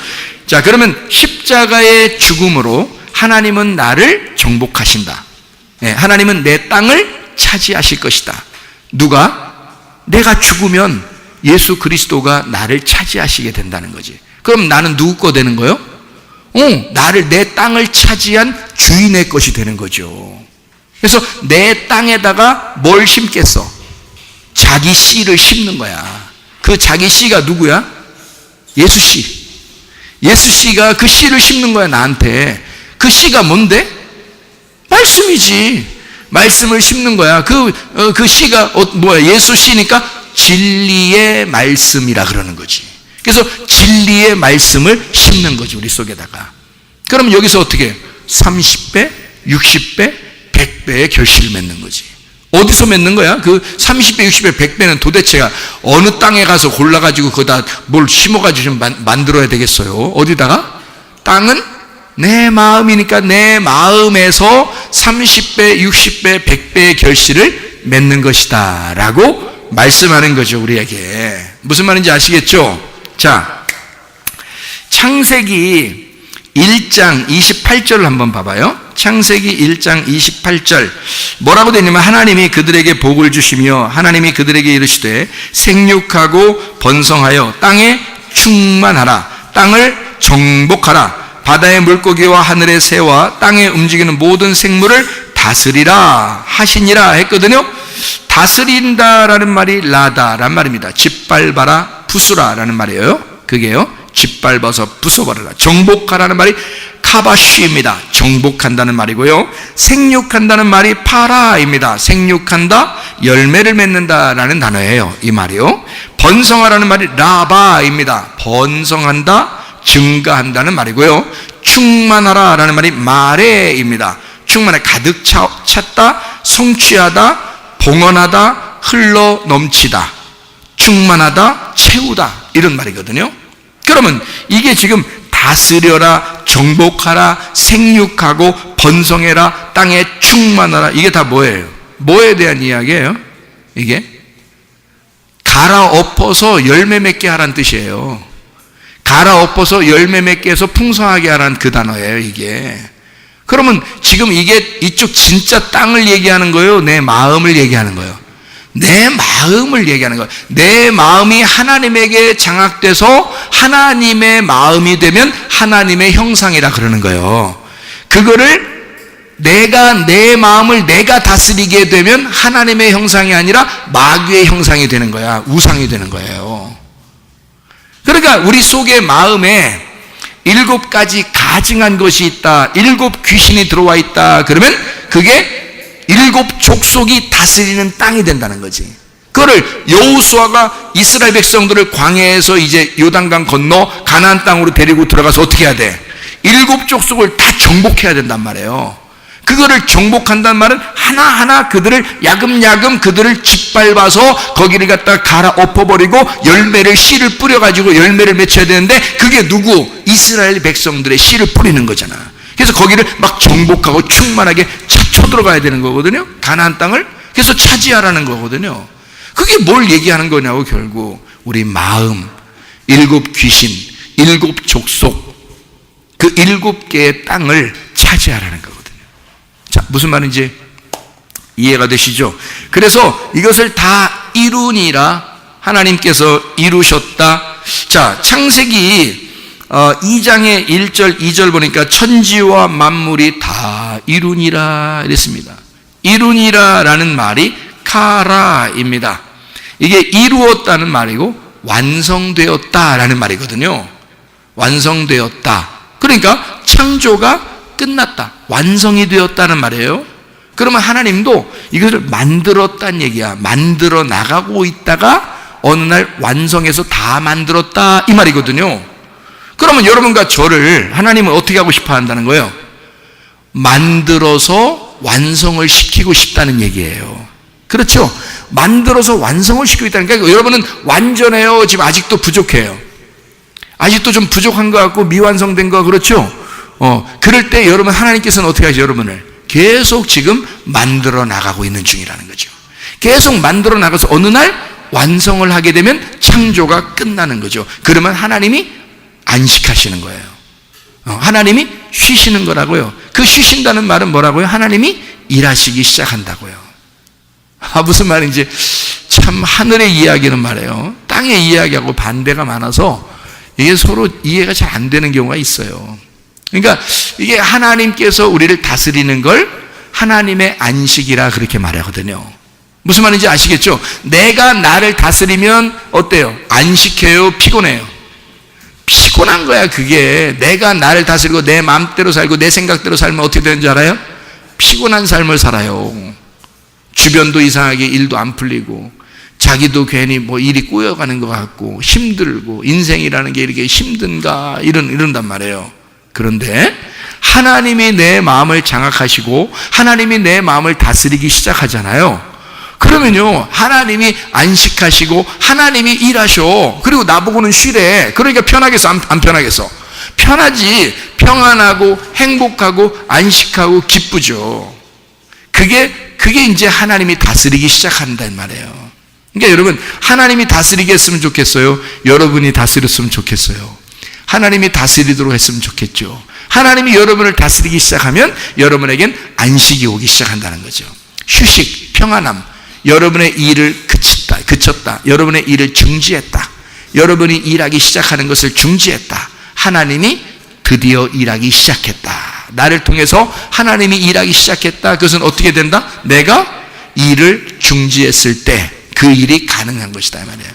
Speaker 1: 자, 그러면 십자가의 죽음으로 하나님은 나를 정복하신다. 예. 하나님은 내 땅을 차지하실 것이다. 누가? 내가 죽으면 예수 그리스도가 나를 차지하시게 된다는 거지. 그럼 나는 누구 거 되는 거예요? 나를, 내 땅을 차지한 주인의 것이 되는 거죠. 그래서 내 땅에다가 뭘 심겠어? 자기 씨를 심는 거야. 그 자기 씨가 누구야? 예수 씨. 예수 씨가 그 씨를 심는 거야, 나한테. 그 씨가 뭔데? 말씀이지. 말씀을 심는 거야. 그 씨가 뭐야? 예수 씨니까 진리의 말씀이라 그러는 거지. 그래서 진리의 말씀을 심는 거지, 우리 속에다가. 그럼 여기서 어떻게 해요? 30배, 60배, 100배의 결실을 맺는 거지. 어디서 맺는 거야? 그 30배, 60배, 100배는 도대체가 어느 땅에 가서 골라가지고 거기다 뭘 심어가지고 좀 만들어야 되겠어요? 어디다가? 땅은 내 마음이니까 내 마음에서 30배, 60배, 100배의 결실을 맺는 것이다 라고 말씀하는 거죠, 우리에게. 무슨 말인지 아시겠죠? 자, 창세기 1장 28절을 한번 봐봐요. 창세기 1장 28절 뭐라고 되냐면, 하나님이 그들에게 복을 주시며 하나님이 그들에게 이르시되 생육하고 번성하여 땅에 충만하라. 땅을 정복하라. 바다의 물고기와 하늘의 새와 땅에 움직이는 모든 생물을 다스리라 하시니라 했거든요. 다스린다라는 말이 라다란 말입니다. 짓밟아라, 부수라라는 말이에요. 그게요, 짓밟아서 부숴버려라. 정복하라는 말이 카바쉬입니다. 정복한다는 말이고요. 생육한다는 말이 파라입니다. 생육한다, 열매를 맺는다라는 단어예요, 이 말이요. 번성하라는 말이 라바입니다. 번성한다, 증가한다는 말이고요. 충만하라라는 말이 마레입니다. 충만해, 가득 찼다, 성취하다, 봉헌하다, 흘러 넘치다, 충만하다, 채우다, 이런 말이거든요. 그러면 이게 지금 다스려라, 정복하라, 생육하고 번성해라, 땅에 충만하라, 이게 다 뭐예요? 뭐에 대한 이야기예요? 이게 갈아엎어서 열매 맺게 하라는 뜻이에요. 갈아엎어서 열매 맺게 해서 풍성하게 하라는 그 단어예요, 이게. 그러면 지금 이게 이쪽 진짜 땅을 얘기하는 거예요? 내 마음을 얘기하는 거예요? 내 마음을 얘기하는 거예요. 내 마음이 하나님에게 장악돼서 하나님의 마음이 되면 하나님의 형상이라 그러는 거예요. 그거를 내 마음을 내가 다스리게 되면 하나님의 형상이 아니라 마귀의 형상이 되는 거야. 우상이 되는 거예요. 그러니까 우리 속의 마음에 일곱 가지 가증한 것이 있다, 일곱 귀신이 들어와 있다, 그러면 그게 일곱 족속이 다스리는 땅이 된다는 거지. 그거를 여호수아가 이스라엘 백성들을 광야에서 이제 요단강 건너 가나안 땅으로 데리고 들어가서 어떻게 해야 돼? 일곱 족속을 다 정복해야 된단 말이에요. 그거를 정복한다는 말은 하나하나 그들을 야금야금 그들을 짓밟아서 거기를 갖다가 갈아 엎어버리고 열매를 씨를 뿌려가지고 열매를 맺혀야 되는데, 그게 누구? 이스라엘 백성들의 씨를 뿌리는 거잖아. 그래서 거기를 막 정복하고 충만하게 쳐들어가야 되는 거거든요. 가나안 땅을. 그래서 차지하라는 거거든요. 그게 뭘 얘기하는 거냐고, 결국 우리 마음, 일곱 귀신, 일곱 족속, 그 일곱 개의 땅을 차지하라는 거거든요. 자, 무슨 말인지 이해가 되시죠? 그래서 이것을 다 이루니라 하나님께서 이루셨다. 자, 창세기 2장의 1절 2절 보니까 천지와 만물이 다 이루니라 이랬습니다. 이루니라 라는 말이 카라입니다. 이게 이루었다는 말이고 완성되었다라는 말이거든요. 완성되었다. 그러니까 창조가 끝났다, 완성이 되었다는 말이에요. 그러면 하나님도 이것을 만들었다는 얘기야. 만들어 나가고 있다가 어느 날 완성해서 다 만들었다 이 말이거든요. 그러면 여러분과 저를 하나님은 어떻게 하고 싶어 한다는 거예요? 만들어서 완성을 시키고 싶다는 얘기예요. 그렇죠? 만들어서 완성을 시키고 있다는 거니까 여러분은 완전해요, 지금 아직도 부족해요. 아직도 좀 부족한 것 같고 미완성된 거, 그렇죠? 그럴 때 여러분, 하나님께서는 어떻게 하죠? 여러분을 계속 지금 만들어 나가고 있는 중이라는 거죠. 계속 만들어 나가서 어느 날 완성을 하게 되면 창조가 끝나는 거죠. 그러면 하나님이 안식하시는 거예요. 하나님이 쉬시는 거라고요. 그 쉬신다는 말은 뭐라고요? 하나님이 일하시기 시작한다고요. 무슨 말인지 참, 하늘의 이야기는 말이에요, 땅의 이야기하고 반대가 많아서 이게 서로 이해가 잘 안 되는 경우가 있어요. 그러니까 이게 하나님께서 우리를 다스리는 걸 하나님의 안식이라 그렇게 말하거든요. 무슨 말인지 아시겠죠? 내가 나를 다스리면 어때요? 안식해요? 피곤해요? 피곤한 거야. 그게 내가 나를 다스리고 내 마음대로 살고 내 생각대로 살면 어떻게 되는 줄 알아요? 피곤한 삶을 살아요. 주변도 이상하게 일도 안 풀리고 자기도 괜히 뭐 일이 꼬여가는 것 같고 힘들고 인생이라는 게 이렇게 힘든가 이런단 말이에요. 그런데 하나님이 내 마음을 장악하시고 하나님이 내 마음을 다스리기 시작하잖아요. 그러면요, 하나님이 안식하시고 하나님이 일하셔. 그리고 나보고는 쉬래. 그러니까 편하겠어, 안 편하겠어? 편하지. 평안하고 행복하고 안식하고 기쁘죠. 그게 이제 하나님이 다스리기 시작한단 말이에요. 그러니까 여러분, 하나님이 다스리게 했으면 좋겠어요? 여러분이 다스렸으면 좋겠어요? 하나님이 다스리도록 했으면 좋겠죠. 하나님이 여러분을 다스리기 시작하면 여러분에겐 안식이 오기 시작한다는 거죠. 휴식, 평안함. 여러분의 일을 그쳤다. 여러분의 일을 중지했다. 여러분이 일하기 시작하는 것을 중지했다. 하나님이 드디어 일하기 시작했다. 나를 통해서 하나님이 일하기 시작했다. 그것은 어떻게 된다? 내가 일을 중지했을 때 그 일이 가능한 것이다 이 말이에요.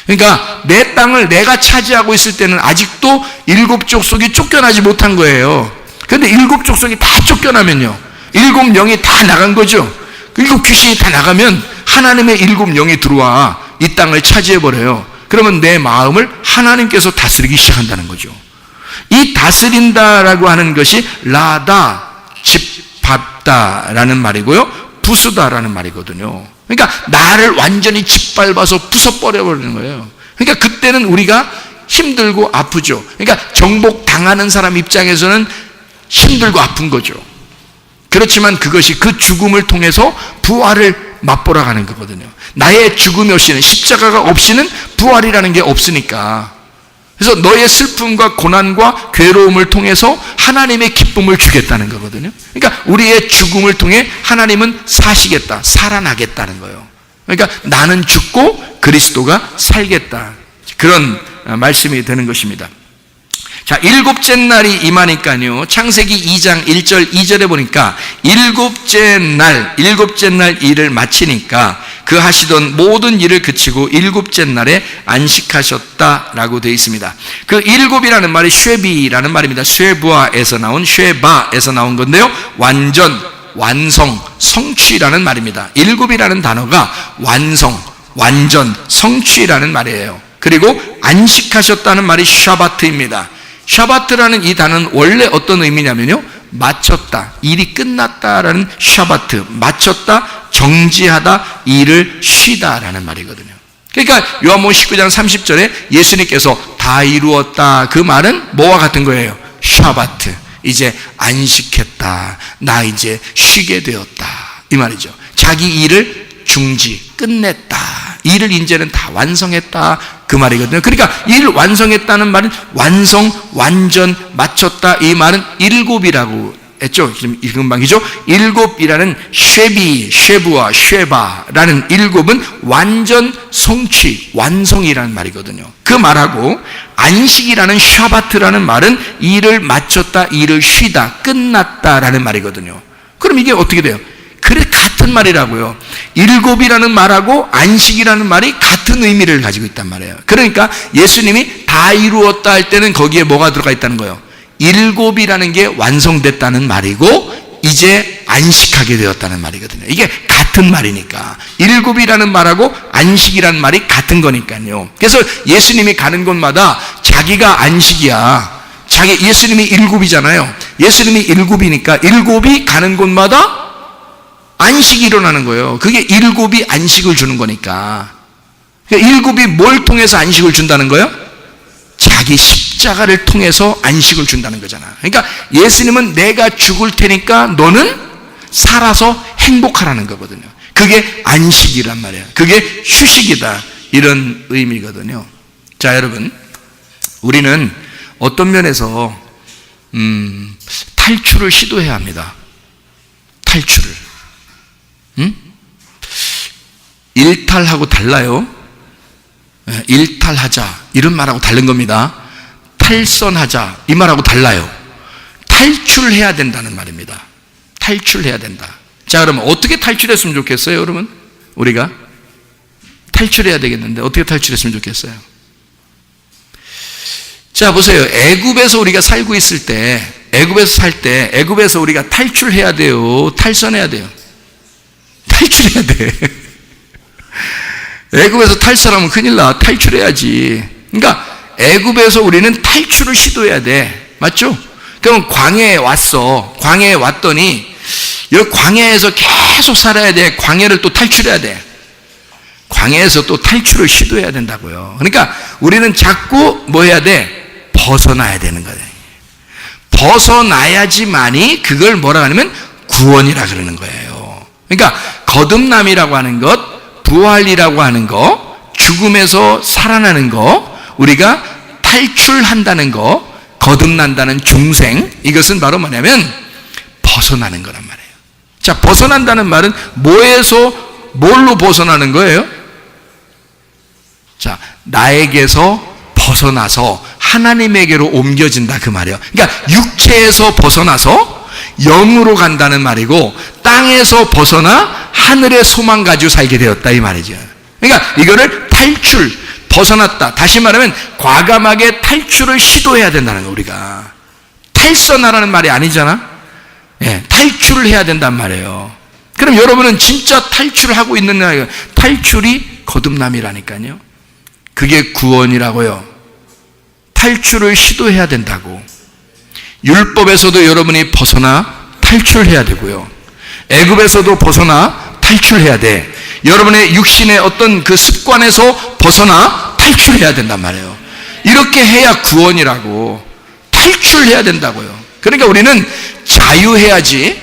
Speaker 1: 그러니까 내 땅을 내가 차지하고 있을 때는 아직도 일곱 족속이 쫓겨나지 못한 거예요. 그런데 일곱 족속이 다 쫓겨나면요, 일곱 영이 다 나간 거죠. 일곱 귀신이 다 나가면 하나님의 일곱 영이 들어와 이 땅을 차지해버려요. 그러면 내 마음을 하나님께서 다스리기 시작한다는 거죠. 이 다스린다라고 하는 것이 라다, 짓밟다라는 말이고요, 부수다라는 말이거든요. 그러니까 나를 완전히 짓밟아서 부숴버려버리는 거예요. 그러니까 그때는 우리가 힘들고 아프죠. 그러니까 정복 당하는 사람 입장에서는 힘들고 아픈 거죠. 그렇지만 그것이 그 죽음을 통해서 부활을 맛보러 가는 거거든요. 나의 죽음이 없이는, 십자가가 없이는 부활이라는 게 없으니까. 그래서 너의 슬픔과 고난과 괴로움을 통해서 하나님의 기쁨을 주겠다는 거거든요. 그러니까 우리의 죽음을 통해 하나님은 사시겠다, 살아나겠다는 거예요. 그러니까 나는 죽고 그리스도가 살겠다, 그런 말씀이 되는 것입니다. 자, 일곱째 날이 임하니까요, 창세기 2장 1절 2절에 보니까 일곱째 날 일을 마치니까 그 하시던 모든 일을 그치고 일곱째 날에 안식하셨다라고 되어 있습니다. 그 일곱이라는 말이 쉐비라는 말입니다. 쉐부아에서 나온 쉐바에서 나온 건데요, 완전, 완성, 성취라는 말입니다. 일곱이라는 단어가 완성, 완전, 성취라는 말이에요. 그리고 안식하셨다는 말이 샤바트입니다. 샤바트라는 이 단어는 원래 어떤 의미냐면요, 마쳤다, 일이 끝났다라는 샤바트, 마쳤다, 정지하다, 일을 쉬다라는 말이거든요. 그러니까 요한복음 19장 30절에 예수님께서 다 이루었다, 그 말은 뭐와 같은 거예요? 샤바트, 이제 안식했다, 나 이제 쉬게 되었다, 이 말이죠. 자기 일을 중지, 끝냈다, 일을 이제는 다 완성했다, 그 말이거든요. 그러니까 일을 완성했다는 말은 완성, 완전, 마쳤다, 이 말은 일곱이라고 했죠. 지금 금방이죠. 일곱이라는 쉐비, 쉐부와 쉐바라는 일곱은 완전, 성취, 완성이라는 말이거든요. 그 말하고 안식이라는 샤바트라는 말은 일을 마쳤다, 일을 쉬다, 끝났다라는 말이거든요. 그럼 이게 어떻게 돼요? 그래, 같은 말이라고요. 일곱이라는 말하고 안식이라는 말이 같은 의미를 가지고 있단 말이에요. 그러니까 예수님이 다 이루었다 할 때는 거기에 뭐가 들어가 있다는 거예요? 일곱이라는 게 완성됐다는 말이고 이제 안식하게 되었다는 말이거든요. 이게 같은 말이니까. 일곱이라는 말하고 안식이라는 말이 같은 거니까요. 그래서 예수님이 가는 곳마다 자기가 안식이야, 예수님이 일곱이잖아요. 예수님이 일곱이니까 일곱이 가는 곳마다 안식이 일어나는 거예요. 그게 일곱이 안식을 주는 거니까. 그러니까 일곱이 뭘 통해서 안식을 준다는 거예요? 자기 십자가를 통해서 안식을 준다는 거잖아. 그러니까 예수님은 내가 죽을 테니까 너는 살아서 행복하라는 거거든요. 그게 안식이란 말이에요. 그게 휴식이다, 이런 의미거든요. 자, 여러분, 우리는 어떤 면에서 탈출을 시도해야 합니다. 탈출을. 일탈하고 달라요. 일탈하자, 이런 말하고 다른 겁니다. 탈선하자, 이 말하고 달라요. 탈출해야 된다는 말입니다. 탈출해야 된다. 자, 그러면 어떻게 탈출했으면 좋겠어요, 여러분? 우리가 탈출해야 되겠는데 어떻게 탈출했으면 좋겠어요? 자, 보세요. 애굽에서 우리가 살고 있을 때, 애굽에서 우리가 탈출해야 돼요, 탈선해야 돼요? 탈출해야 돼. 애굽에서 탈선하면 큰일 나. 탈출해야지. 그러니까 애굽에서 우리는 탈출을 시도해야 돼. 맞죠? 그럼 광야에 왔어. 광야에 왔더니 이 광야에서 계속 살아야 돼. 광야를 또 탈출해야 돼. 광야에서 또 탈출을 시도해야 된다고요. 그러니까 우리는 자꾸 뭐 해야 돼? 벗어나야 되는 거예요. 벗어나야지만이 그걸 뭐라 하냐면 구원이라 그러는 거예요. 그러니까 거듭남이라고 하는 것, 부활이라고 하는 거, 죽음에서 살아나는 거, 우리가 탈출한다는 거, 거듭난다는 중생, 이것은 바로 뭐냐면 벗어나는 거란 말이에요. 자, 벗어난다는 말은 뭘로 벗어나는 거예요? 자, 나에게서 벗어나서 하나님에게로 옮겨진다, 그 말이에요. 그러니까 육체에서 벗어나서 영으로 간다는 말이고, 땅에서 벗어나 하늘의 소망 가지고 살게 되었다, 이 말이죠. 그러니까 이거를 벗어났다. 다시 말하면 과감하게 탈출을 시도해야 된다는 거예요. 우리가 탈선하라는 말이 아니잖아. 탈출을 해야 된단 말이에요. 그럼 여러분은 진짜 탈출을 하고 있는 거예요. 탈출이 거듭남이라니까요. 그게 구원이라고요. 탈출을 시도해야 된다고. 율법에서도 여러분이 벗어나 탈출해야 되고요. 애굽에서도 벗어나 탈출해야 돼. 여러분의 육신의 어떤 그 습관에서 벗어나 탈출해야 된단 말이에요. 이렇게 해야 구원이라고. 탈출해야 된다고요. 그러니까 우리는 자유해야지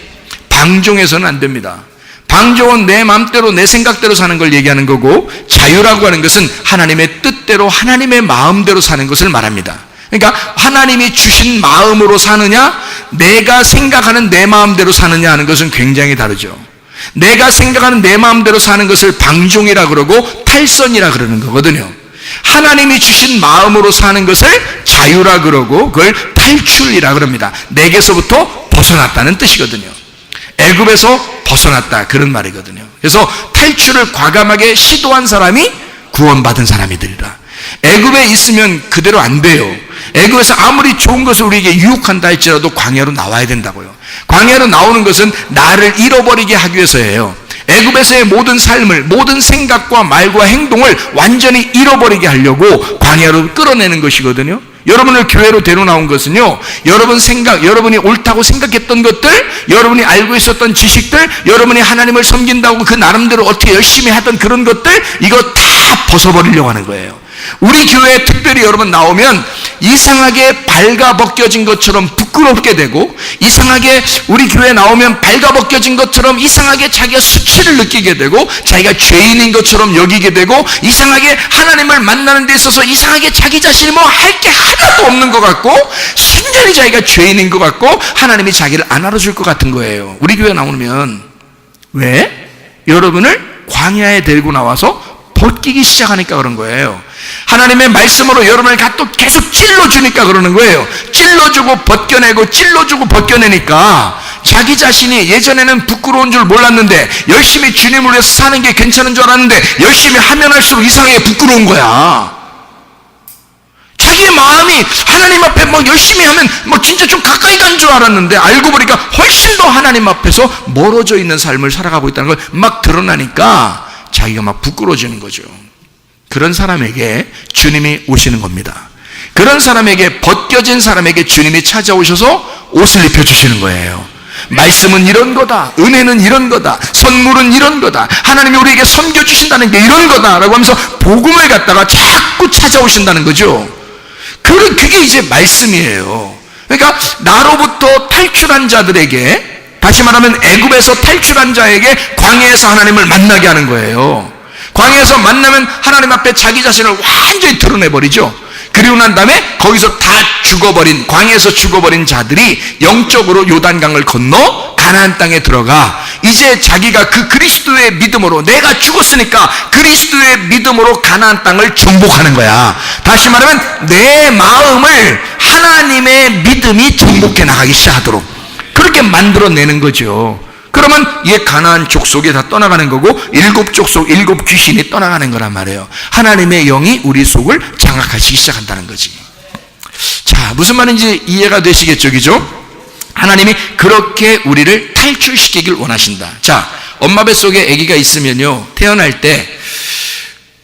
Speaker 1: 방종해서는 안 됩니다. 방종은 내 마음대로 내 생각대로 사는 걸 얘기하는 거고, 자유라고 하는 것은 하나님의 뜻대로 하나님의 마음대로 사는 것을 말합니다. 그러니까 하나님이 주신 마음으로 사느냐, 내가 생각하는 내 마음대로 사느냐 하는 것은 굉장히 다르죠. 내가 생각하는 내 마음대로 사는 것을 방종이라 그러고 탈선이라 그러는 거거든요. 하나님이 주신 마음으로 사는 것을 자유라 그러고 그걸 탈출이라 그럽니다. 내게서부터 벗어났다는 뜻이거든요. 애굽에서 벗어났다, 그런 말이거든요. 그래서 탈출을 과감하게 시도한 사람이 구원받은 사람이 되리라. 애굽에 있으면 그대로 안 돼요. 애굽에서 아무리 좋은 것을 우리에게 유혹한다 할지라도 광야로 나와야 된다고요. 광야로 나오는 것은 나를 잃어버리게 하기 위해서예요. 애굽에서의 모든 삶을, 모든 생각과 말과 행동을 완전히 잃어버리게 하려고 광야로 끌어내는 것이거든요. 여러분을 교회로 데려나온 것은요, 여러분이 옳다고 생각했던 것들, 여러분이 알고 있었던 지식들, 여러분이 하나님을 섬긴다고 그 나름대로 어떻게 열심히 하던 그런 것들, 이거 다 벗어버리려고 하는 거예요. 우리 교회에 특별히 여러분 나오면 이상하게 발가벗겨진 것처럼 부끄럽게 되고, 이상하게 우리 교회에 나오면 발가벗겨진 것처럼 이상하게 자기가 수치를 느끼게 되고, 자기가 죄인인 것처럼 여기게 되고, 이상하게 하나님을 만나는 데 있어서 이상하게 자기 자신이 뭐 할 게 하나도 없는 것 같고, 순전히 자기가 죄인인 것 같고, 하나님이 자기를 안 알아줄 것 같은 거예요. 우리 교회에 나오면. 왜? 여러분을 광야에 데리고 나와서 벗기기 시작하니까 그런 거예요. 하나님의 말씀으로 여러분을 또 계속 찔러주니까 그러는 거예요. 찔러주고 벗겨내고 찔러주고 벗겨내니까 자기 자신이 예전에는 부끄러운 줄 몰랐는데, 열심히 주님을 위해서 사는 게 괜찮은 줄 알았는데, 열심히 하면 할수록 이상하게 부끄러운 거야. 자기의 마음이 하나님 앞에 뭐 열심히 하면 뭐 진짜 좀 가까이 간 줄 알았는데, 알고 보니까 훨씬 더 하나님 앞에서 멀어져 있는 삶을 살아가고 있다는 걸 막 드러나니까 자기가 막 부끄러워지는 거죠. 그런 사람에게 주님이 오시는 겁니다. 그런 사람에게, 벗겨진 사람에게 주님이 찾아오셔서 옷을 입혀주시는 거예요. 말씀은 이런 거다, 은혜는 이런 거다, 선물은 이런 거다, 하나님이 우리에게 섬겨주신다는 게 이런 거다라고 하면서 복음을 갖다가 자꾸 찾아오신다는 거죠. 그게 이제 말씀이에요. 그러니까 나로부터 탈출한 자들에게, 다시 말하면 애굽에서 탈출한 자에게 광야에서 하나님을 만나게 하는 거예요. 광야에서 만나면 하나님 앞에 자기 자신을 완전히 드러내버리죠. 그리고 난 다음에 거기서 다 죽어버린, 광야에서 죽어버린 자들이 영적으로 요단강을 건너 가나안 땅에 들어가, 이제 자기가 그 그리스도의 믿음으로, 내가 죽었으니까 그리스도의 믿음으로 가나안 땅을 정복하는 거야. 다시 말하면 내 마음을 하나님의 믿음이 정복해 나가기 시작하도록 그렇게 만들어내는 거죠. 그러면 이게 가나안 족속에 다 떠나가는 거고, 일곱 족속, 일곱 귀신이 떠나가는 거란 말이에요. 하나님의 영이 우리 속을 장악하시기 시작한다는 거지. 자, 무슨 말인지 이해가 되시겠죠, 그죠? 하나님이 그렇게 우리를 탈출시키길 원하신다. 자, 엄마 뱃속에 아기가 있으면요, 태어날 때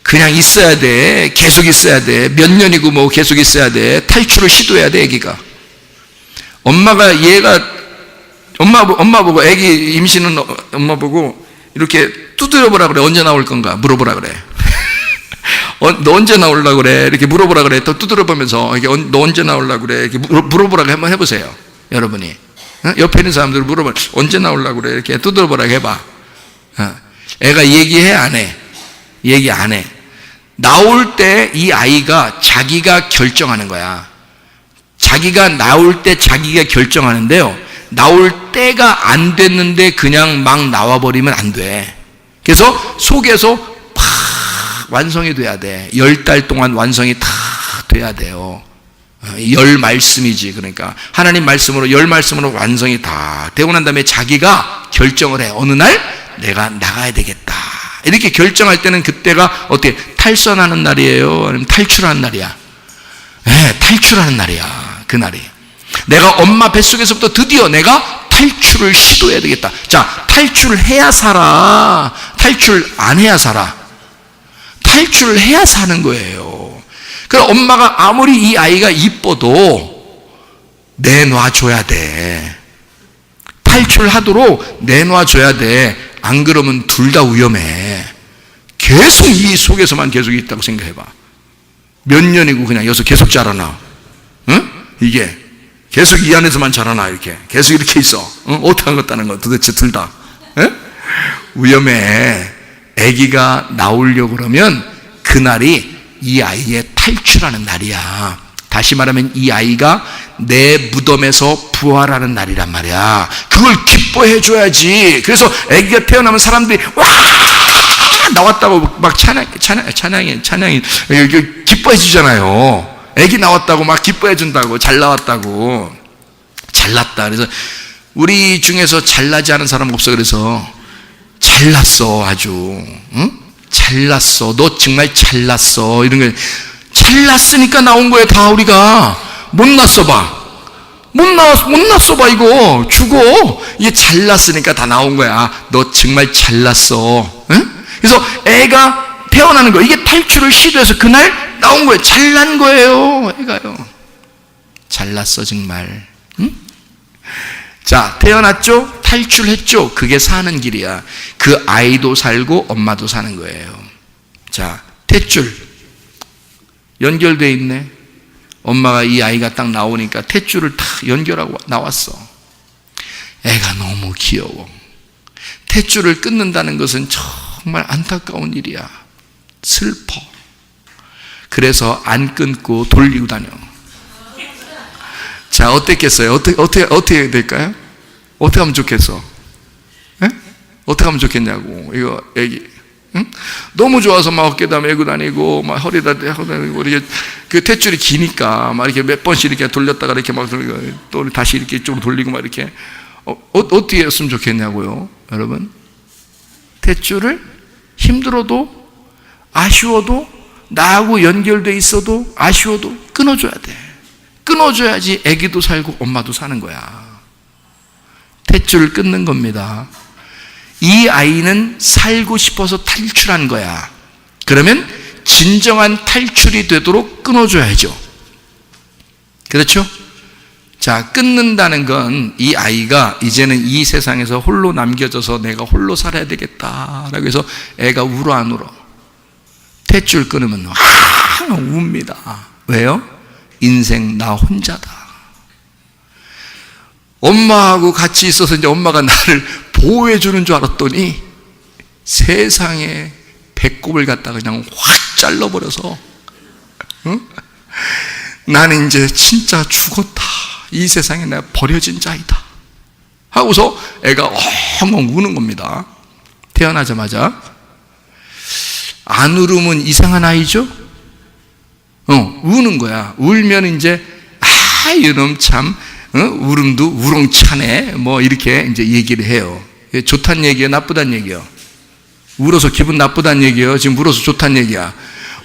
Speaker 1: 그냥 있어야 돼, 계속 있어야 돼, 몇 년이고 뭐 계속 있어야 돼, 탈출을 시도해야 돼. 아기가, 엄마 보고, 애기 임신은 엄마 보고 이렇게 두드려보라 그래. 언제 나올 건가 물어보라 그래. 너 언제 나오려고 그래? 이렇게 물어보라 그래. 또 두드려보면서, 너 언제 나오려고 그래? 이렇게 물어보라고 한번 해보세요, 여러분이. 옆에 있는 사람들 물어봐. 언제 나오려고 그래? 이렇게 두드려보라고 해봐. 애가 얘기해, 안 해? 얘기 안 해. 나올 때 이 아이가 자기가 결정하는 거야. 자기가 나올 때 자기가 결정하는데요, 나올 때가 안 됐는데 그냥 막 나와버리면 안 돼. 그래서 속에서 팍 완성이 돼야 돼. 10달 동안 완성이 다 돼야 돼요. 열 말씀이지. 그러니까 하나님 말씀으로, 열 말씀으로 완성이 다 되고 난 다음에 자기가 결정을 해. 어느 날 내가 나가야 되겠다, 이렇게 결정할 때는 그때가 어떻게, 탈선하는 날이에요, 아니면 탈출하는 날이야? 네, 탈출하는 날이야. 그날이 내가 엄마 뱃속에서부터 드디어 내가 탈출을 시도해야 되겠다. 자, 탈출을 해야 살아, 탈출 안 해야 살아? 탈출을 해야 사는 거예요. 그럼 엄마가 아무리 이 아이가 이뻐도 내놔줘야 돼. 탈출하도록 내놔줘야 돼. 안 그러면 둘 다 위험해. 계속 이 속에서만 계속 있다고 생각해봐. 몇 년이고 그냥 여기서 계속 자라나? 응? 이게 계속 이 안에서만 자라나? 이렇게 계속 이렇게 있어? 응? 어떻게 하겠다는 거 도대체 둘 다? 응? 위험해. 아기가 나오려고 그러면 그날이 이 아이의 탈출하는 날이야. 다시 말하면 이 아이가 내 무덤에서 부활하는 날이란 말이야. 그걸 기뻐해 줘야지. 그래서 아기가 태어나면 사람들이 와 나왔다고 막 찬양이 기뻐해 주잖아요. 아기 나왔다고 막 기뻐해 준다고, 잘 나왔다고, 잘났다. 그래서 우리 중에서 잘나지 않은 사람 없어. 그래서 잘났어, 아주. 응? 잘났어. 너 정말 잘났어. 이런 게 잘났으니까 나온 거예요. 다 우리가 못났어 봐. 못났어 봐. 이거 죽어. 이게 잘났으니까 다 나온 거야. 너 정말 잘났어. 응? 그래서 애가 태어나는 거예요. 이게 탈출을 시도해서 그날 나온 거예요. 잘난 거예요. 애가요. 잘났어 정말. 응? 자, 태어났죠? 탈출했죠? 그게 사는 길이야. 그 아이도 살고 엄마도 사는 거예요. 자, 탯줄 연결돼 있네. 엄마가 이 아이가 딱 나오니까 탯줄을 탁 연결하고 나왔어. 애가 너무 귀여워. 탯줄을 끊는다는 것은 정말 안타까운 일이야. 슬퍼. 그래서 안 끊고 돌리고 다녀. 자, 어땠겠어요? 어떻게 될까요? 어떻게 하면 좋겠어? 에? 어떻게 하면 좋겠냐고. 이거 애기, 응? 너무 좋아서 막 어깨다 메고 다니고, 막 허리다 하고 다니고, 이렇게 그 탯줄이 기니까 막 이렇게 몇 번씩 이렇게 돌렸다가 이렇게 막 또 다시 이렇게 이쪽으로 돌리고 막 이렇게 어떻게 했으면 좋겠냐고요, 여러분? 탯줄을 힘들어도 아쉬워도 나하고 연결돼 있어도 아쉬워도 끊어줘야 돼. 끊어줘야지 애기도 살고 엄마도 사는 거야. 탯줄을 끊는 겁니다. 이 아이는 살고 싶어서 탈출한 거야. 그러면 진정한 탈출이 되도록 끊어줘야죠. 그렇죠? 자, 끊는다는 건 이 아이가 이제는 이 세상에서 홀로 남겨져서 내가 홀로 살아야 되겠다라고 해서 애가 울어 안 울어? 탯줄 끊으면 웁니다. 왜요? 인생 나 혼자다. 엄마하고 같이 있어서 이제 엄마가 나를 보호해 주는 줄 알았더니 세상에 배꼽을 갖다가 그냥 확 잘라버려서 나는 이제 진짜 죽었다. 이 세상에 내가 버려진 자이다 하고서 애가 엉엉 우는 겁니다. 태어나자마자. 안 울으면 이상한 아이죠? 우는 거야. 울면 이제 이놈 참 울음도 우렁차네 뭐 이렇게 이제 얘기를 해요. 좋단 얘기예요, 나쁘단 얘기예요? 울어서 기분 나쁘단 얘기예요? 지금 울어서 좋단 얘기야?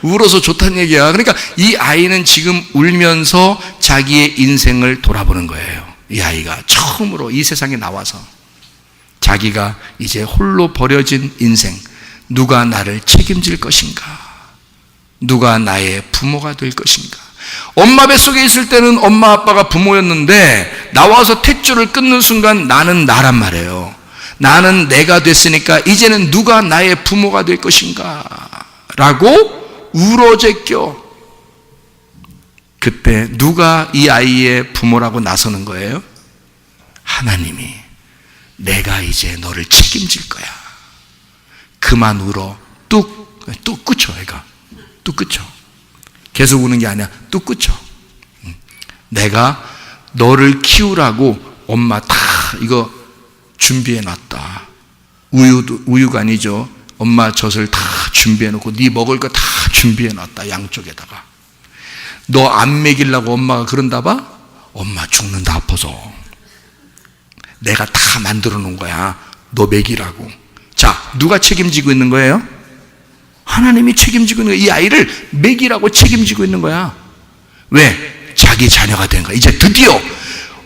Speaker 1: 울어서 좋단 얘기야. 그러니까 이 아이는 지금 울면서 자기의 인생을 돌아보는 거예요. 이 아이가 처음으로 이 세상에 나와서 자기가 이제 홀로 버려진 인생, 누가 나를 책임질 것인가? 누가 나의 부모가 될 것인가? 엄마 뱃속에 있을 때는 엄마 아빠가 부모였는데 나와서 탯줄을 끊는 순간 나는 나란 말이에요. 나는 내가 됐으니까 이제는 누가 나의 부모가 될 것인가? 라고 울어제껴. 그때 누가 이 아이의 부모라고 나서는 거예요? 하나님이. 내가 이제 너를 책임질 거야. 그만 울어. 뚝 끊죠, 애가. 뚝 끊죠. 계속 우는 게 아니야. 뚝 끊죠. 내가 너를 키우라고 엄마 다 이거 준비해 놨다. 우유가 아니죠. 엄마 젖을 다 준비해 놓고 네 먹을 거 다 준비해 놨다. 양쪽에다가. 너 안 먹이려고 엄마가 그런다 봐? 엄마 죽는다 아파서. 내가 다 만들어 놓은 거야. 너 먹이라고. 자, 누가 책임지고 있는 거예요? 하나님이 책임지고 있는 거야. 이 아이를 먹이라고 책임지고 있는 거야. 왜? 자기 자녀가 된 거야. 이제 드디어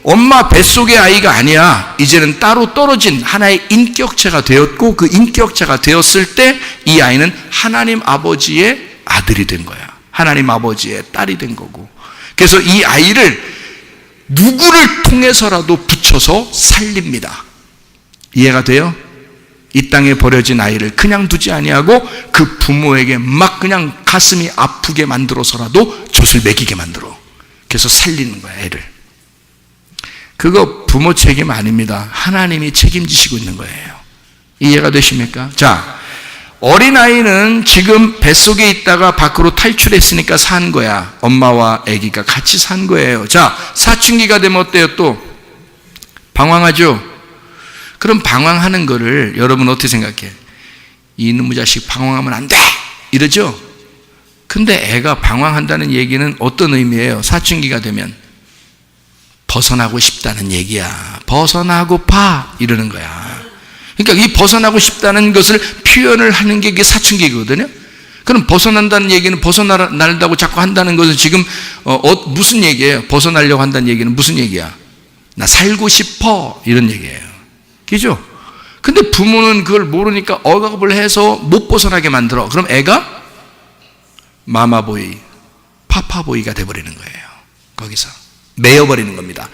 Speaker 1: 엄마 뱃속의 아이가 아니야. 이제는 따로 떨어진 하나의 인격체가 되었고, 그 인격체가 되었을 때 이 아이는 하나님 아버지의 아들이 된 거야. 하나님 아버지의 딸이 된 거고. 그래서 이 아이를 누구를 통해서라도 붙여서 살립니다. 이해가 돼요? 이 땅에 버려진 아이를 그냥 두지 아니하고 그 부모에게 막 그냥 가슴이 아프게 만들어서라도 젖을 먹이게 만들어. 그래서 살리는 거야, 애를. 그거 부모 책임 아닙니다. 하나님이 책임지시고 있는 거예요. 이해가 되십니까? 자, 어린아이는 지금 뱃속에 있다가 밖으로 탈출했으니까 산 거야. 엄마와 아기가 같이 산 거예요. 자, 사춘기가 되면 어때요? 또 방황하죠? 그럼 방황하는 거를 여러분 어떻게 생각해? 이놈의 자식 방황하면 안 돼! 이러죠? 근데 애가 방황한다는 얘기는 어떤 의미예요? 사춘기가 되면 벗어나고 싶다는 얘기야. 벗어나고파 이러는 거야. 그러니까 이 벗어나고 싶다는 것을 표현을 하는 게 이게 사춘기거든요. 그럼 벗어난다는 얘기는 벗어난다고 자꾸 한다는 것은 지금 무슨 얘기예요? 벗어나려고 한다는 얘기는 무슨 얘기야? 나 살고 싶어 이런 얘기예요. 그죠? 근데 부모는 그걸 모르니까 억압을 해서 못 벗어나게 만들어. 그럼 애가 마마보이, 파파보이가 돼버리는 거예요. 거기서 매여버리는 겁니다.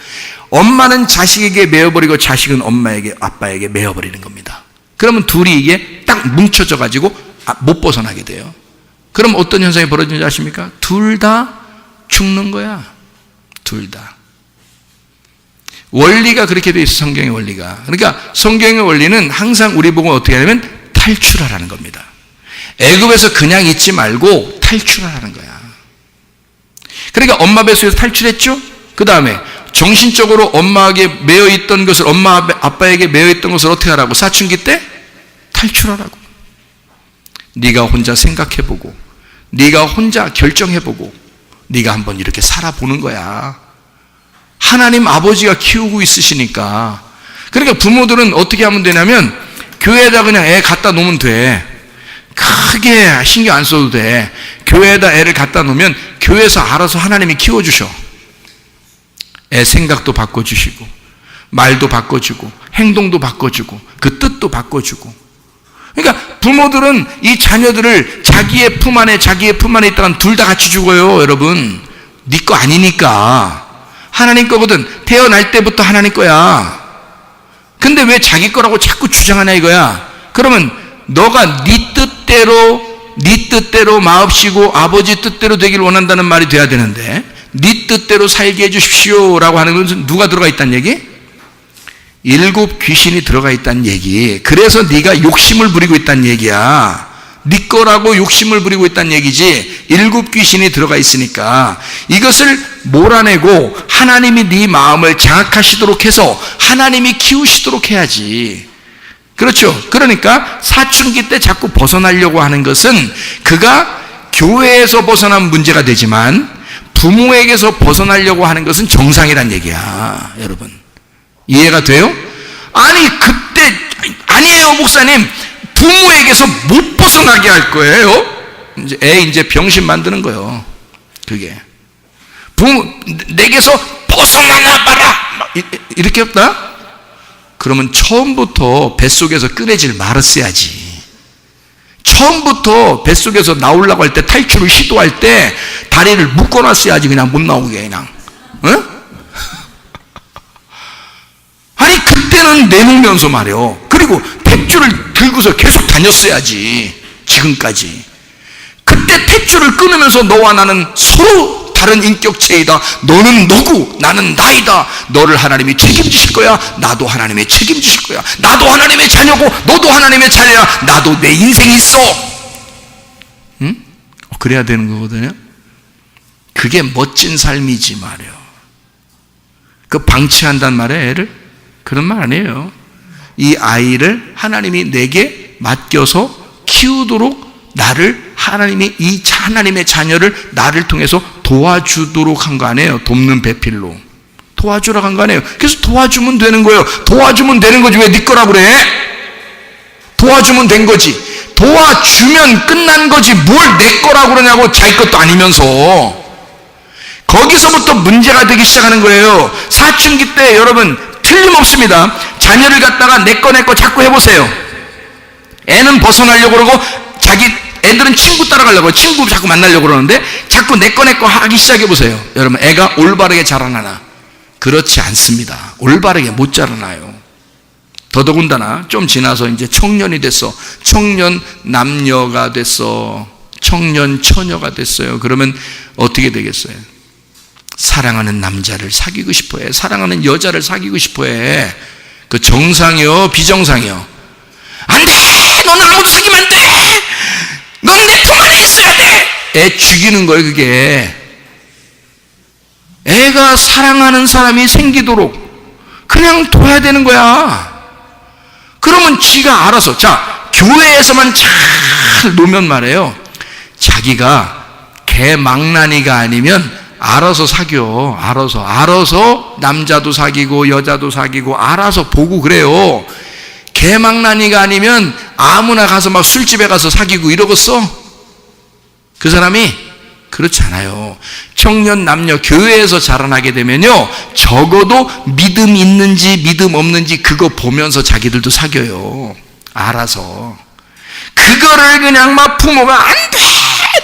Speaker 1: 엄마는 자식에게 매여버리고 자식은 엄마에게, 아빠에게 매여버리는 겁니다. 그러면 둘이 이게 딱 뭉쳐져 가지고 못 벗어나게 돼요. 그럼 어떤 현상이 벌어지는지 아십니까? 둘 다 죽는 거야. 둘 다. 원리가 그렇게 돼 있어. 성경의 원리가. 그러니까 성경의 원리는 항상 우리 보고 어떻게 하냐면 탈출하라는 겁니다. 애굽에서 그냥 있지 말고 탈출하라는 거야. 그러니까 엄마 뱃속에서 탈출했죠. 그 다음에 정신적으로 엄마에게 매여있던 것을, 엄마 아빠에게 매여있던 것을 어떻게 하라고? 사춘기 때 탈출하라고. 네가 혼자 생각해보고, 네가 혼자 결정해보고, 네가 한번 이렇게 살아보는 거야. 하나님 아버지가 키우고 있으시니까. 그러니까 부모들은 어떻게 하면 되냐면 교회에다 그냥 애 갖다 놓으면 돼. 크게 신경 안 써도 돼. 교회에다 애를 갖다 놓으면 교회에서 알아서 하나님이 키워주셔. 애 생각도 바꿔주시고, 말도 바꿔주고, 행동도 바꿔주고, 그 뜻도 바꿔주고. 그러니까 부모들은 이 자녀들을 자기의 품 안에 있다가 둘 다 같이 죽어요. 여러분, 네 거 아니니까. 하나님 거거든. 태어날 때부터 하나님 거야. 근데 왜 자기 거라고 자꾸 주장하냐 이거야. 그러면 너가 네 뜻대로 마옵시고 아버지 뜻대로 되기를 원한다는 말이 돼야 되는데, 네 뜻대로 살게 해주십시오 라고 하는 것은 누가 들어가 있다는 얘기? 일곱 귀신이 들어가 있다는 얘기. 그래서 네가 욕심을 부리고 있다는 얘기야. 네 거라고 욕심을 부리고 있다는 얘기지. 일곱 귀신이 들어가 있으니까 이것을 몰아내고 하나님이 네 마음을 장악하시도록 해서 하나님이 키우시도록 해야지. 그렇죠? 그러니까 사춘기 때 자꾸 벗어나려고 하는 것은 그가 교회에서 벗어난 문제가 되지만 부모에게서 벗어나려고 하는 것은 정상이란 얘기야. 여러분, 이해가 돼요? 아니 그때 아니에요 목사님, 부모에게서 못 벗어나게 할 거예요. 이제 병신 만드는 거예요. 그게 부모 내게서 벗어나나 봐라 이렇게 없다? 그러면 처음부터 뱃속에서 꺼내질 말았어야지. 처음부터 뱃속에서 나오려고 할 때, 탈출을 시도할 때 다리를 묶어놨어야지. 그냥 못 나오게 그냥. 어? 아니 그때는 내놓으면서 말이요. 그리고 탯줄을 들고서 계속 다녔어야지. 지금까지. 그때 탯줄을 끊으면서 너와 나는 서로 다른 인격체이다. 너는 너고 나는 나이다. 너를 하나님이 책임지실 거야. 나도 하나님이 책임지실 거야. 나도 하나님의 자녀고 너도 하나님의 자녀야. 나도 내 인생이 있어. 응? 그래야 되는 거거든요. 그게 멋진 삶이지 말이에요. 그 방치한단 말이에요. 애를? 그런 말 아니에요. 이 아이를 하나님이 내게 맡겨서 키우도록 나를 하나님이 이 하나님의 자녀를 나를 통해서 도와주도록 한 거 아니에요. 돕는 배필로 도와주라고 한 거 아니에요. 그래서 도와주면 되는 거예요. 도와주면 되는 거지 왜 네 거라 그래? 도와주면 된 거지. 도와주면 끝난 거지 뭘 내 거라 그러냐고. 자기 것도 아니면서. 거기서부터 문제가 되기 시작하는 거예요. 사춘기 때 여러분 틀림없습니다. 자녀를 갖다가 내 거 자꾸 해보세요. 애는 벗어나려고 그러고 애들은 친구 따라가려고, 친구 자꾸 만나려고 그러는데 자꾸 내 거 하기 시작해보세요. 여러분 애가 올바르게 자라나나? 그렇지 않습니다. 올바르게 못 자라나요. 더더군다나 좀 지나서 이제 청년이 됐어. 청년 남녀가 됐어. 청년 처녀가 됐어요. 그러면 어떻게 되겠어요? 사랑하는 남자를 사귀고 싶어해. 사랑하는 여자를 사귀고 싶어해. 그 정상이요 비정상이요? 안 돼! 너는 아무도 사귀면 안 돼! 너는 내 품 안에 있어야 돼! 애 죽이는 거예요. 그게 애가 사랑하는 사람이 생기도록 그냥 둬야 되는 거야. 그러면 지가 알아서. 자, 교회에서만 잘 놓으면 말이에요, 자기가 개망나니가 아니면 알아서 사겨. 알아서 남자도 사귀고 여자도 사귀고 알아서 보고 그래요. 개망나니가 아니면 아무나 가서 막 술집에 가서 사귀고 이러겠어? 그 사람이 그렇지 않아요. 청년 남녀 교회에서 자라나게 되면요, 적어도 믿음 있는지 믿음 없는지 그거 보면서 자기들도 사겨요. 알아서. 그거를 그냥 막 부모가 안 돼,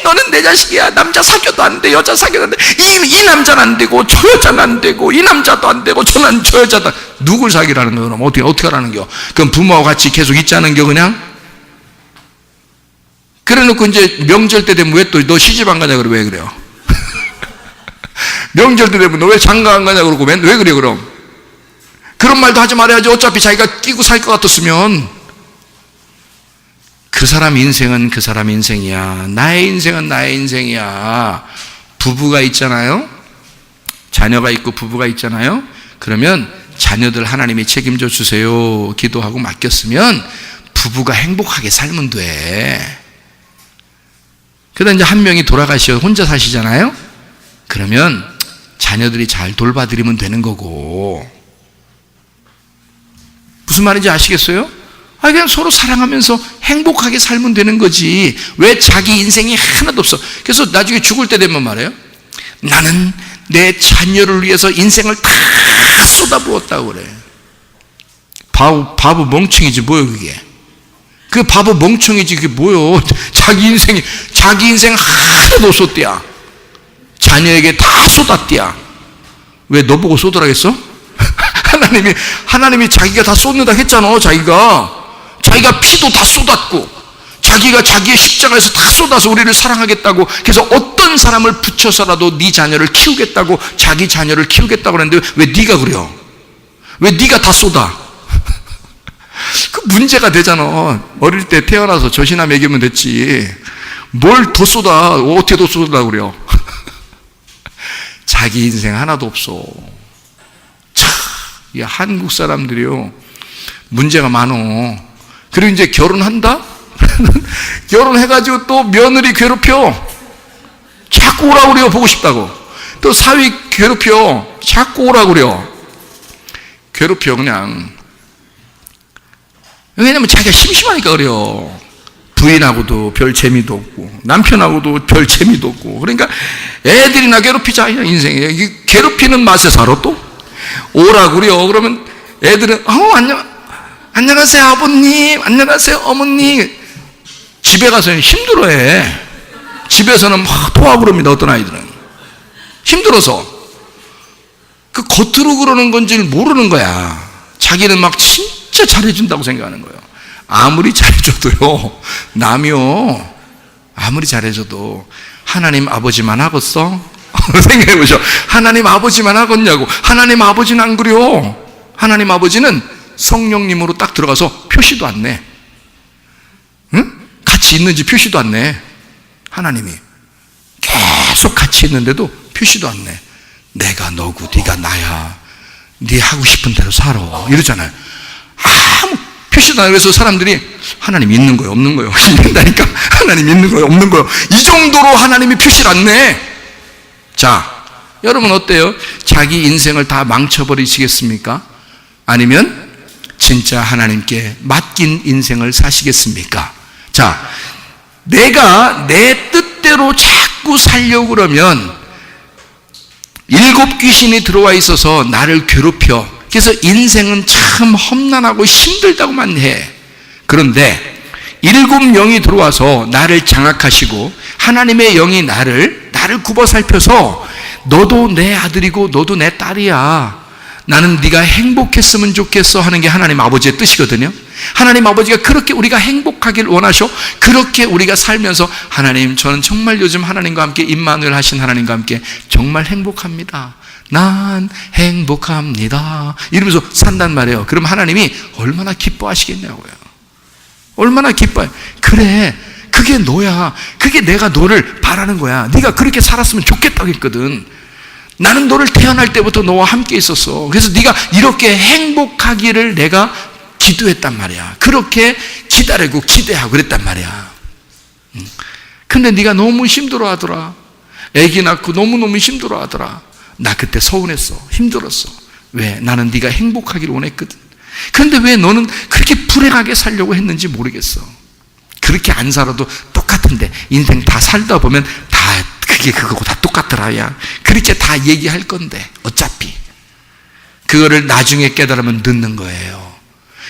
Speaker 1: 너는 내 자식이야, 남자 사귀어도 안 돼, 여자 사귀어도 안 돼, 이 남자는 안 되고 저 여자는 안 되고 이 남자도 안 되고 저 여자도 누굴 사귀라는 거야? 그럼 어떻게 하라는 겨? 그럼 부모와 같이 계속 있자는 겨 그냥? 그래 놓고 이제 명절 때 되면 왜 또 너 시집 안 가냐 그래? 왜 그래요? 명절 때 되면 너 왜 장가 안 가냐 그러고 왜 그래 그럼? 그런 말도 하지 말아야지. 어차피 자기가 끼고 살 것 같았으면. 그 사람 인생은 그 사람 인생이야. 나의 인생은 나의 인생이야. 부부가 있잖아요. 자녀가 있고 부부가 있잖아요. 그러면 자녀들 하나님이 책임져 주세요 기도하고 맡겼으면 부부가 행복하게 살면 돼. 그러다 이제 한 명이 돌아가시어 혼자 사시잖아요. 그러면 자녀들이 잘 돌봐드리면 되는 거고. 무슨 말인지 아시겠어요? 그냥 서로 사랑하면서 행복하게 살면 되는 거지. 왜 자기 인생이 하나도 없어? 그래서 나중에 죽을 때 되면 말해요, 나는 내 자녀를 위해서 인생을 다 쏟아부었다고 그래. 바보 멍청이지 뭐예요 그게? 그 바보 멍청이지 그게 뭐요? 자기 인생 하나도 쏟대야. 자녀에게 다 쏟았대야. 왜 너 보고 쏟으라겠어? 하나님이 자기가 다 쏟는다 했잖아. 자기가 피도 다 쏟았고 자기가 자기의 십자가에서 다 쏟아서 우리를 사랑하겠다고, 그래서 어떤 사람을 붙여서라도 네 자녀를 키우겠다고, 자기 자녀를 키우겠다고 그랬는데 왜 네가 그래요? 왜 네가 다 쏟아? 그 문제가 되잖아. 어릴 때 태어나서 젖이나 먹이면 됐지. 뭘 더 쏟아? 어떻게 더 쏟으려고 그래요? 자기 인생 하나도 없어. 참, 이 한국 사람들이요, 문제가 많어. 그리고 이제 결혼한다? 결혼해가지고 또 며느리 괴롭혀. 자꾸 오라고 그래요, 보고 싶다고. 또 사위 괴롭혀. 자꾸 오라고 그래요. 괴롭혀, 그냥. 왜냐면 자기가 심심하니까 그래요. 부인하고도 별 재미도 없고 남편하고도 별 재미도 없고. 그러니까 애들이나 괴롭히자, 인생에. 괴롭히는 맛에 살아. 또 오라고 그래요. 그러면 애들은 안녕하세요 아버님, 안녕하세요 어머니. 집에 가서는 힘들어해. 집에서는 막 토하고 그럽니다. 어떤 아이들은 힘들어서. 그 겉으로 그러는 건지 모르는 거야. 자기는 막 진짜 잘해준다고 생각하는 거예요. 아무리 잘해줘도요, 남이요, 아무리 잘해줘도 하나님 아버지만 하겠어? 생각해보죠. 하나님 아버지만 하겠냐고. 하나님 아버지는 안 그래요. 하나님 아버지는 성령님으로 딱 들어가서 표시도 안 내. 응? 같이 있는지 표시도 안 내. 하나님이 계속 같이 있는데도 표시도 안 내. 내가 너고 네가 나야. 네 하고 싶은 대로 살아. 이러잖아요. 아무 표시도 안 해. 그래서 사람들이 하나님 있는 거예요, 없는 거예요? 있는다니까. 하나님 있는 거예요, 없는 거예요? 이 정도로 하나님이 표시를 안 내. 자, 여러분 어때요? 자기 인생을 다 망쳐버리시겠습니까? 아니면 진짜 하나님께 맡긴 인생을 사시겠습니까? 자, 내가 내 뜻대로 자꾸 살려고 그러면 7 귀신이 들어와 있어서 나를 괴롭혀. 그래서 인생은 참 험난하고 힘들다고만 해. 그런데 7 영이 들어와서 나를 장악하시고 하나님의 영이 나를 굽어 살펴서 너도 내 아들이고 너도 내 딸이야. 나는 네가 행복했으면 좋겠어 하는 게 하나님 아버지의 뜻이거든요. 하나님 아버지가 그렇게 우리가 행복하길 원하셔. 그렇게 우리가 살면서 하나님, 저는 정말 요즘 하나님과 함께 임마누엘 하신 하나님과 함께 정말 행복합니다. 난 행복합니다. 이러면서 산단 말이에요. 그럼 하나님이 얼마나 기뻐하시겠냐고요. 얼마나 기뻐해. 그래, 그게 너야. 그게 내가 너를 바라는 거야. 네가 그렇게 살았으면 좋겠다고 했거든. 나는 너를 태어날 때부터 너와 함께 있었어. 그래서 네가 이렇게 행복하기를 내가 기도했단 말이야. 그렇게 기다리고 기대하고 그랬단 말이야. 근데 네가 너무 힘들어하더라. 아기 낳고 너무너무 힘들어 하더라. 나 그때 서운했어. 힘들었어. 왜? 나는 네가 행복하기를 원했거든. 그런데 왜 너는 그렇게 불행하게 살려고 했는지 모르겠어. 그렇게 안 살아도 똑같은데 인생 다 살다 보면 다 그게 그거고 다 똑같더라. 야, 그렇게 다 얘기할 건데 어차피 그거를 나중에 깨달으면 늦는 거예요.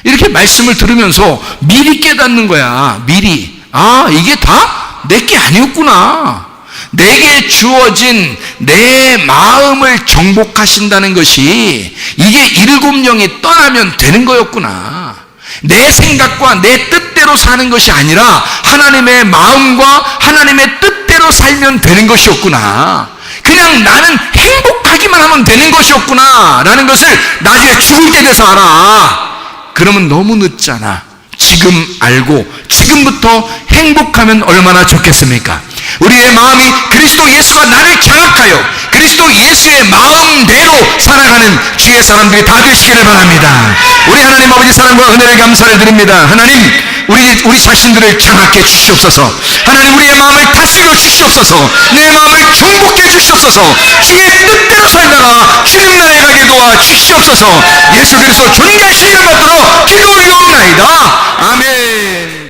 Speaker 1: 이렇게 말씀을 들으면서 미리 깨닫는 거야. 미리. 아, 이게 다 내 게 아니었구나. 내게 주어진 내 마음을 정복하신다는 것이 이게 일곱 영이 떠나면 되는 거였구나. 내 생각과 내 뜻대로 사는 것이 아니라 하나님의 마음과 하나님의 뜻대로 살면 되는 것이었구나. 그냥 나는 행복하기만 하면 되는 것이었구나 라는 것을 나중에 죽을 때 돼서 알아. 그러면 너무 늦잖아. 지금 알고 지금부터 행복하면 얼마나 좋겠습니까? 우리의 마음이 그리스도 예수가 나를 장악하여 그리스도 예수의 마음대로 살아가는 주의 사람들이 다 되시기를 바랍니다. 우리 하나님 아버지 사랑과 은혜를 감사를 드립니다. 하나님, 우리 자신들을 장악해 주시옵소서. 하나님, 우리의 마음을 다스려 주시옵소서. 내 마음을 정복해 주시옵소서. 주의 뜻대로 살다가 주님 나라에 가게 도와 주시옵소서. 예수 그리스도 존귀하신 이름 받들어 기도 올려옵나이다. 아멘.